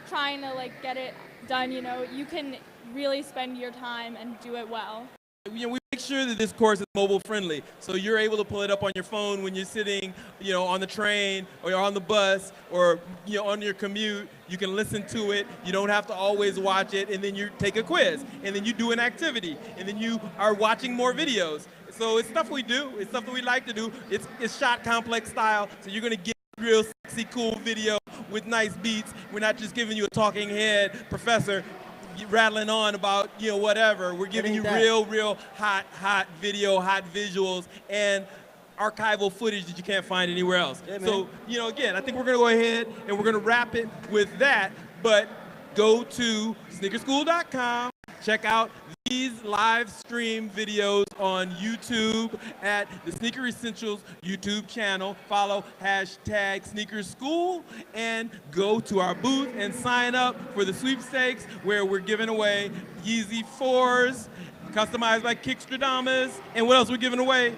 trying to like get it done, you know. You can really spend your time and do it well. You know, we make sure that this course is mobile friendly, so you're able to pull it up on your phone when you're sitting, you know, on the train or you're on the bus or, you know, on your commute. You can listen to it. You don't have to always watch it, and then you take a quiz, and then you do an activity, and then you are watching more videos. So it's stuff we do. It's stuff that we like to do. It's shot complex style, so you're gonna get real sexy, cool video with nice beats. We're not just giving you a talking head professor rattling on about, you know, whatever. We're giving you real hot video, hot visuals, and archival footage that you can't find anywhere else. Yeah, so, you know, again, I think we're gonna go ahead and we're gonna wrap it with that, but go to sneakerschool.com, check out these live stream videos on YouTube at the Sneaker Essentials YouTube channel. Follow #SneakersSchool and go to our booth and sign up for the sweepstakes where we're giving away Yeezy 4s, customized by Kickstradamas, and what else we're giving away?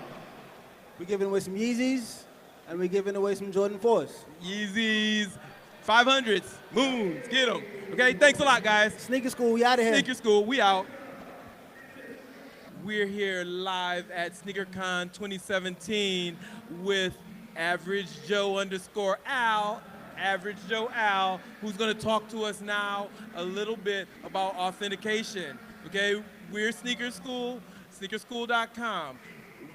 We're giving away some Yeezys, and we're giving away some Jordan 4s. Yeezys, 500s, Moons, get them. Okay, thanks a lot, guys. Sneaker School, we out of here. Sneaker School, we out. We're here live at SneakerCon 2017 with Average Joe _Al, Average Joe Al, who's going to talk to us now a little bit about authentication. Okay, we're Sneaker School, sneakerschool.com.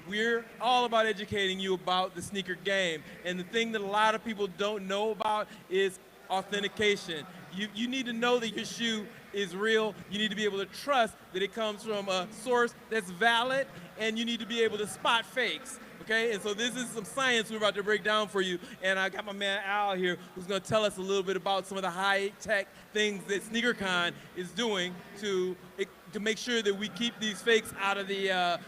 We're all about educating you about the sneaker game. And the thing that a lot of people don't know about is authentication. You need to know that your shoe is real. You need to be able to trust that it comes from a source that's valid, and you need to be able to spot fakes. Okay, and so this is some science we're about to break down for you. And I got my man Al here who's going to tell us a little bit about some of the high-tech things that SneakerCon is doing to make sure that we keep these fakes out of the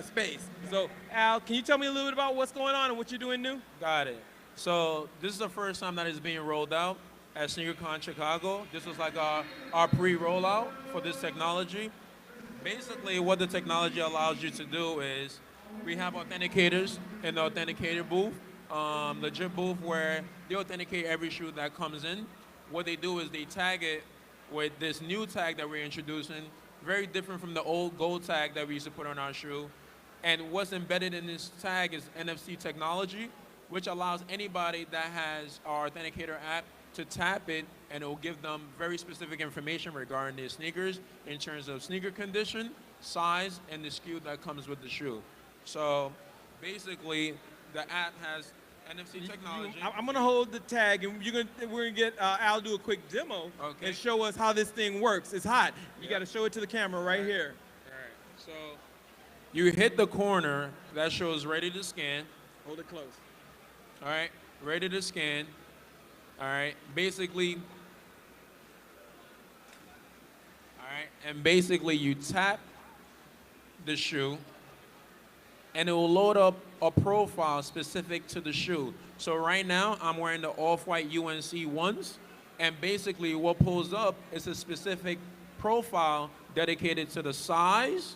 space. So Al, can you tell me a little bit about what's going on and what you're doing new? Got it. So this is the first time that it's being rolled out at SneakerCon Chicago. This was like our pre-rollout for this technology. Basically, what the technology allows you to do is we have authenticators in the authenticator booth, legit booth where they authenticate every shoe that comes in. What they do is they tag it with this new tag that we're introducing, very different from the old gold tag that we used to put on our shoe. And what's embedded in this tag is NFC technology, which allows anybody that has our authenticator app to tap it, and it will give them very specific information regarding their sneakers in terms of sneaker condition, size, and the SKU that comes with the shoe. So basically, the app has NFC technology. I'm gonna hold the tag, and we're gonna get Al do a quick demo and show us how this thing works. It's hot. You gotta show it to the camera right here. All right. So you hit the corner that shows ready to scan. Hold it close. All right, ready to scan. All right, basically, and basically you tap the shoe, and it will load up a profile specific to the shoe. So right now, I'm wearing the off-white UNC ones, and basically what pulls up is a specific profile dedicated to the size,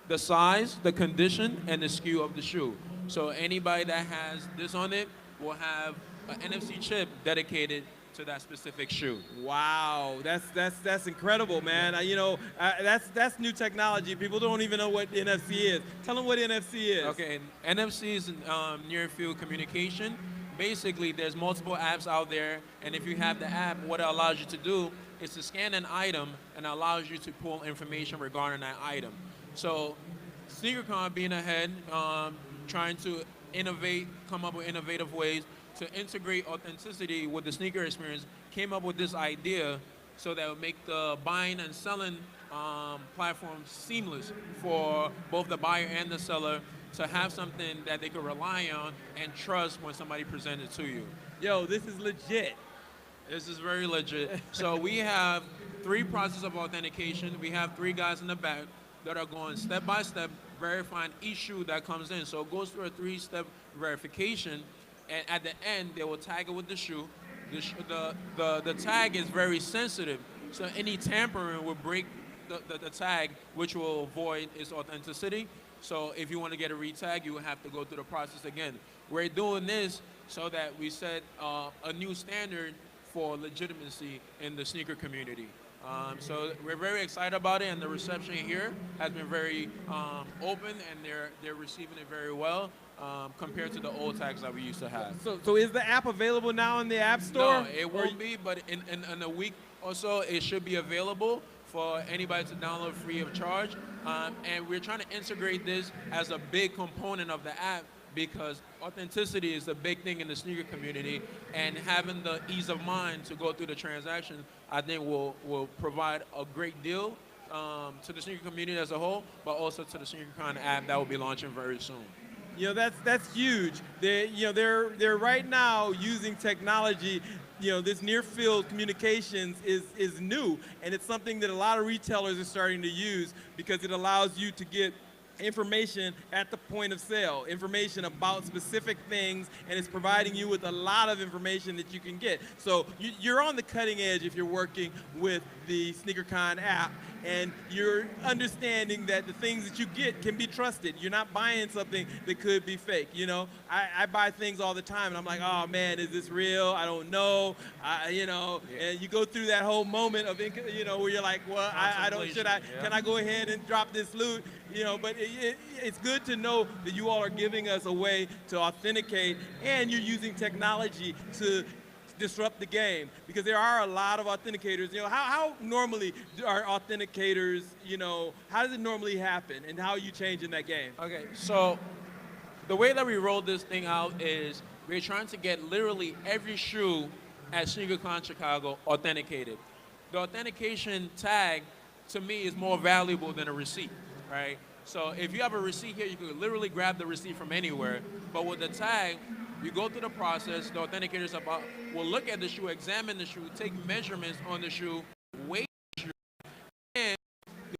the condition, and the SKU of the shoe. So anybody that has this on it will have an NFC chip dedicated to that specific shoe. Wow, that's incredible, man. That's new technology. People don't even know what NFC is. Tell them what NFC is. Okay, NFC is near field communication. Basically, there's multiple apps out there, and if you have the app, what it allows you to do is to scan an item and allows you to pull information regarding that item. So, SneakerCon being ahead, trying to innovate, come up with innovative ways to integrate authenticity with the sneaker experience, came up with this idea so that would make the buying and selling platform seamless for both the buyer and the seller to have something that they could rely on and trust when somebody presents it to you. Yo, this is legit. This is very legit. So we have 3 processes of authentication. We have 3 guys in the back that are going step by step, verifying each shoe that comes in. So it goes through a 3-step verification, and at the end, they will tag it with the shoe. The tag is very sensitive, so any tampering will break the tag, which will void its authenticity. So if you want to get a retag, you will have to go through the process again. We're doing this so that we set a new standard for legitimacy in the sneaker community. So we're very excited about it, and the reception here has been very open, and they're receiving it very well compared to the old tags that we used to have. So is the app available now in the App Store? No, it won't be, but in a week or so, it should be available for anybody to download free of charge. And we're trying to integrate this as a big component of the app because authenticity is a big thing in the sneaker community, and having the ease of mind to go through the transaction, I think will provide a great deal to the sneaker community as a whole, but also to the SneakerCon app that will be launching very soon. That's huge. They're right now using technology. This near field communications is new, and it's something that a lot of retailers are starting to use because it allows you to get information at the point of sale, information about specific things, and it's providing you with a lot of information that you can get. So you're on the cutting edge if you're working with the SneakerCon app, and you're understanding that the things that you get can be trusted. You're not buying something that could be fake. I buy things all the time, and I'm like, oh man, is this real? I don't know. And you go through that whole moment of, where you're like, well, I don't, can I go ahead and drop this loot? But it's good to know that you all are giving us a way to authenticate, and you're using technology to disrupt the game, because there are a lot of authenticators. How normally are authenticators, how does it normally happen, and how are you changing that game? Okay, so the way that we rolled this thing out is we're trying to get literally every shoe at SneakerCon Chicago authenticated. The authentication tag, to me, is more valuable than a receipt, right? So if you have a receipt here, you can literally grab the receipt from anywhere. But with the tag, you go through the process. The authenticators will look at the shoe, examine the shoe, take measurements on the shoe, weigh the shoe, and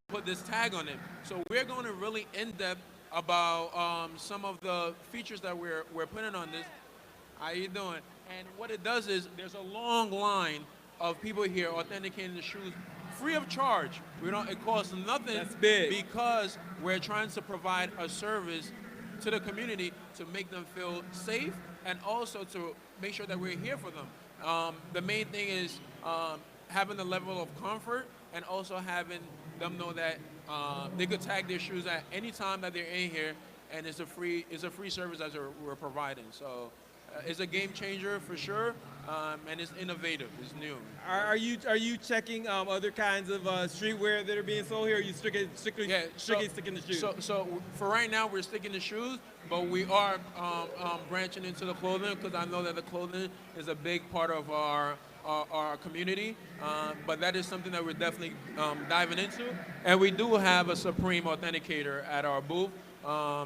put this tag on it. So we're going to really in-depth about some of the features that we're putting on this. How you doing? And what it does is there's a long line of people here authenticating the shoes free of charge. It costs nothing. That's big. Because we're trying to provide a service to the community to make them feel safe, and also to make sure that we're here for them. The main thing is having the level of comfort, and also having them know that they could tag their shoes at any time that they're in here, and it's a free service that we're providing. So it's a game changer for sure, and it's innovative. It's new. Are you checking other kinds of streetwear that are being sold here? Or are you strictly sticking to shoes? So for right now, we're sticking to shoes, but we are branching into the clothing, because I know that the clothing is a big part of our community. But that is something that we're definitely diving into, and we do have a Supreme authenticator at our booth.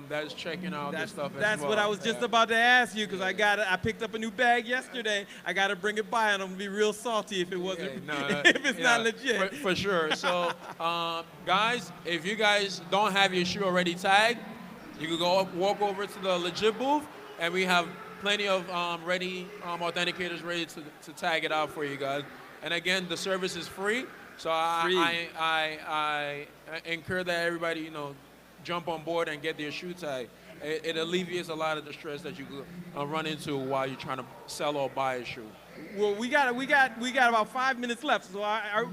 That's checking out this stuff as well. That's what I was just about to ask you, because I picked up a new bag yesterday. I got to bring it by, and I'm going to be real salty if it wasn't, if it's not legit. For sure. So, guys, if you guys don't have your shoe already tagged, you can go walk over to the legit booth, and we have plenty of ready authenticators ready to tag it out for you guys. And again, the service is free, so I encourage that everybody, jump on board and get their shoe tag. it alleviates a lot of the stress that you run into while you're trying to sell or buy a shoe. Well, we got about 5 minutes left. So,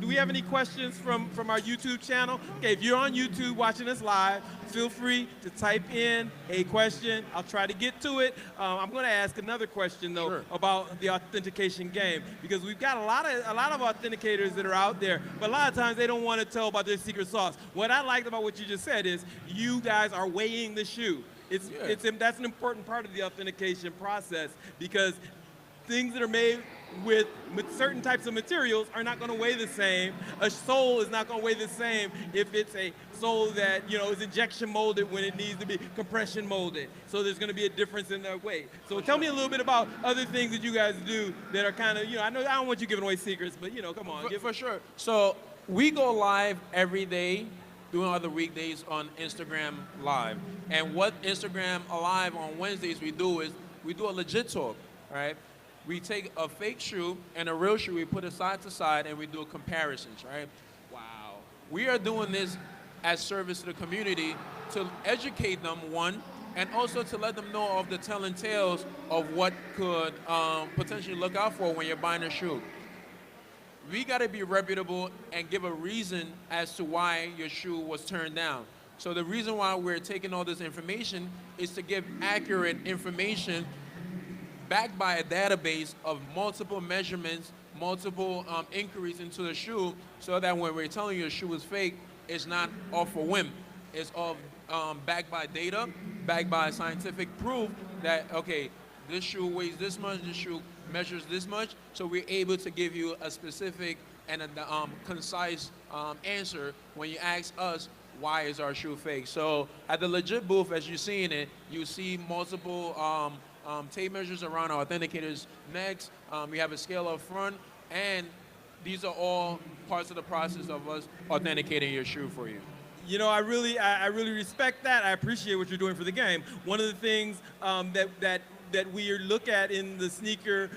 do we have any questions from our YouTube channel? Okay, if you're on YouTube watching us live, feel free to type in a question. I'll try to get to it. I'm going to ask another question though about the authentication game, because we've got a lot of authenticators that are out there, but a lot of times they don't want to tell about their secret sauce. What I liked about what you just said is you guys are weighing the shoe. That's an important part of the authentication process, because things that are made with certain types of materials are not going to weigh the same. A sole is not going to weigh the same if it's a sole that is injection molded when it needs to be compression molded. So there's going to be a difference in the weight. So tell me a little bit about other things that you guys do that are kind of, I know I don't want you giving away secrets, but come on. For sure. So we go live every day doing other weekdays on Instagram Live. And what Instagram Live on Wednesdays we do is we do a legit talk, right? We take a fake shoe and a real shoe, we put it side to side, and we do comparisons, right? Wow. We are doing this as service to the community to educate them, one, and also to let them know of the telling tales of what could potentially look out for when you're buying a shoe. We got to be reputable and give a reason as to why your shoe was turned down. So the reason why we're taking all this information is to give accurate information backed by a database of multiple measurements, multiple inquiries into the shoe, so that when we're telling you a shoe is fake, it's not off a whim. It's all backed by data, backed by scientific proof that, okay, this shoe weighs this much, this shoe measures this much, so we're able to give you a specific and a concise answer when you ask us, why is our shoe fake? So at the legit booth, as you're seeing it, you see multiple tape measures around our authenticators' necks. We have a scale up front, and these are all parts of the process of us authenticating your shoe for you. I really respect that. I appreciate what you're doing for the game. One of the things that we look at in the sneaker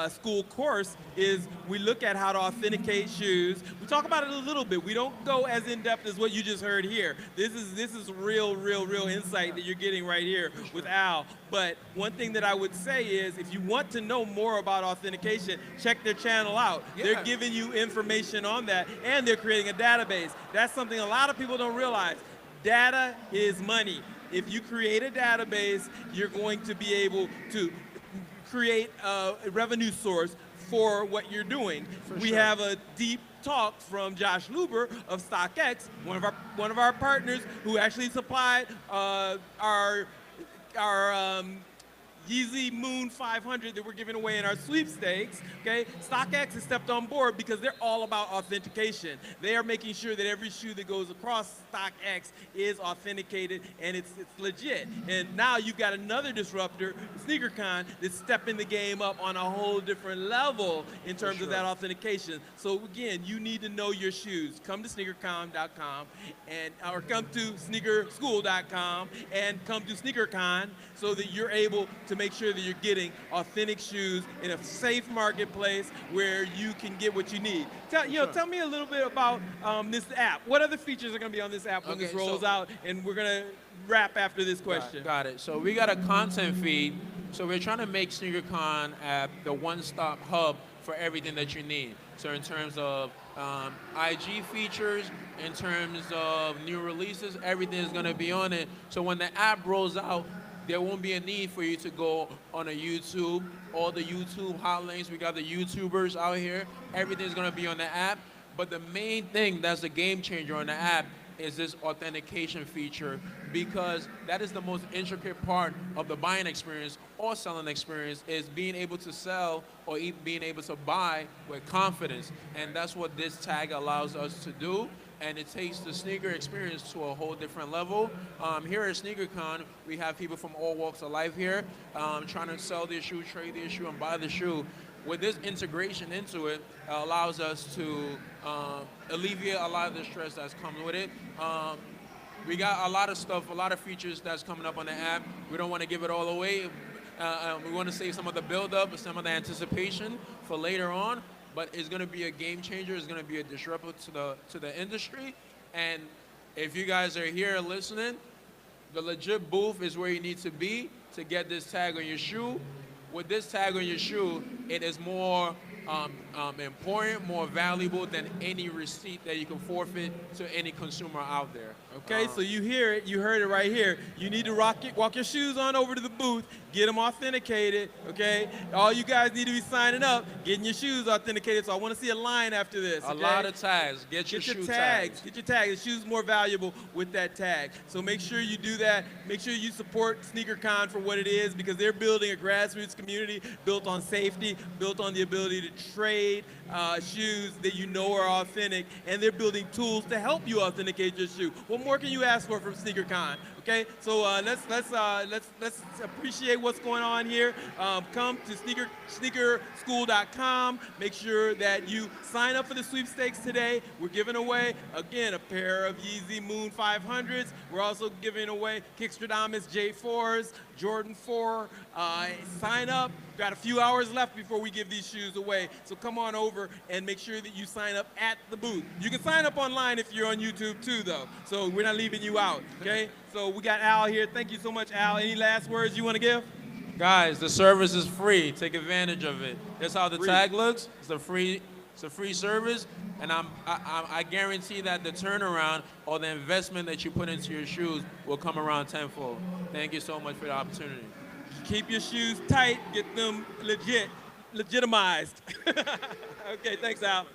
school course is we look at how to authenticate shoes. We talk about it a little bit. We don't go as in depth as what you just heard here. This is real insight that you're getting right here with Al. But one thing that I would say is, if you want to know more about authentication, check their channel out. Yeah. They're giving you information on that, and they're creating a database. That's something a lot of people don't realize. Data is money. If you create a database, you're going to be able to create a revenue source for what you're doing. We have a deep talk from Josh Luber of StockX, one of our partners, who actually supplied our Yeezy Moon 500 that we're giving away in our sweepstakes, okay? StockX has stepped on board because they're all about authentication. They are making sure that every shoe that goes across StockX is authenticated and it's legit. And now you've got another disruptor, SneakerCon, that's stepping the game up on a whole different level in terms of that authentication. So again, you need to know your shoes. Come to sneakercon.com or come to sneakerschool.com and come to SneakerCon so that you're able to make sure that you're getting authentic shoes in a safe marketplace where you can get what you need. Tell me a little bit about this app. What other features are going to be on this app when this rolls out? And we're going to wrap after this question. Got it. So we got a content feed. So we're trying to make SneakerCon app the one-stop hub for everything that you need. So in terms of IG features, in terms of new releases, everything is going to be on it. So when the app rolls out, there won't be a need for you to go on a YouTube. All the YouTube hot links, we got the YouTubers out here. Everything's gonna be on the app. But the main thing that's a game changer on the app is this authentication feature, because that is the most intricate part of the buying experience or selling experience, is being able to sell or even being able to buy with confidence. And that's what this tag allows us to do. And it takes the sneaker experience to a whole different level. Here at SneakerCon, we have people from all walks of life here trying to sell their shoe, trade their shoe, and buy the shoe. With this integration into it, allows us to alleviate a lot of the stress that's coming with it. We got a lot of stuff, a lot of features that's coming up on the app. We don't want to give it all away. We want to save some of the build-up, some of the anticipation for later on. But it's going to be a game changer. It's going to be a disruptor to the industry. And if you guys are here listening, The legit booth is where you need to be to get this tag on your shoe. With this tag on your shoe, it is more important, more valuable than any receipt that you can forfeit to any consumer out there. Okay, so you hear it, you heard it right here. You need to walk your shoes on over to the booth, get them authenticated, okay? All you guys need to be signing up, getting your shoes authenticated, so I want to see a line after this, A okay? lot of tags. Get your shoe tags. Get your tags. The shoe's more valuable with that tag. So make sure you do that. Make sure you support SneakerCon for what it is, because they're building a grassroots community built on safety, built on the ability to trade shoes that you know are authentic, and they're building tools to help you authenticate your shoe. What more can you ask for from SneakerCon? Okay, so let's appreciate what's going on here. Come to sneakerschool.com. Make sure that you sign up for the sweepstakes today. We're giving away, again, a pair of Yeezy Moon 500s. We're also giving away Kickstradamus J4s, Jordan 4. Sign up. Got a few hours left before we give these shoes away. So come on over and make sure that you sign up at the booth. You can sign up online if you're on YouTube too, though. So we're not leaving you out, okay? So we got Al here. Thank you so much, Al. Any last words you want to give? Guys, the service is free. Take advantage of it. That's how the Free. tag looks. It's a free service, and I guarantee that the turnaround or the investment that you put into your shoes will come around tenfold. Thank you so much for the opportunity. Keep your shoes tight. Get them legitimized. Okay, thanks, Al.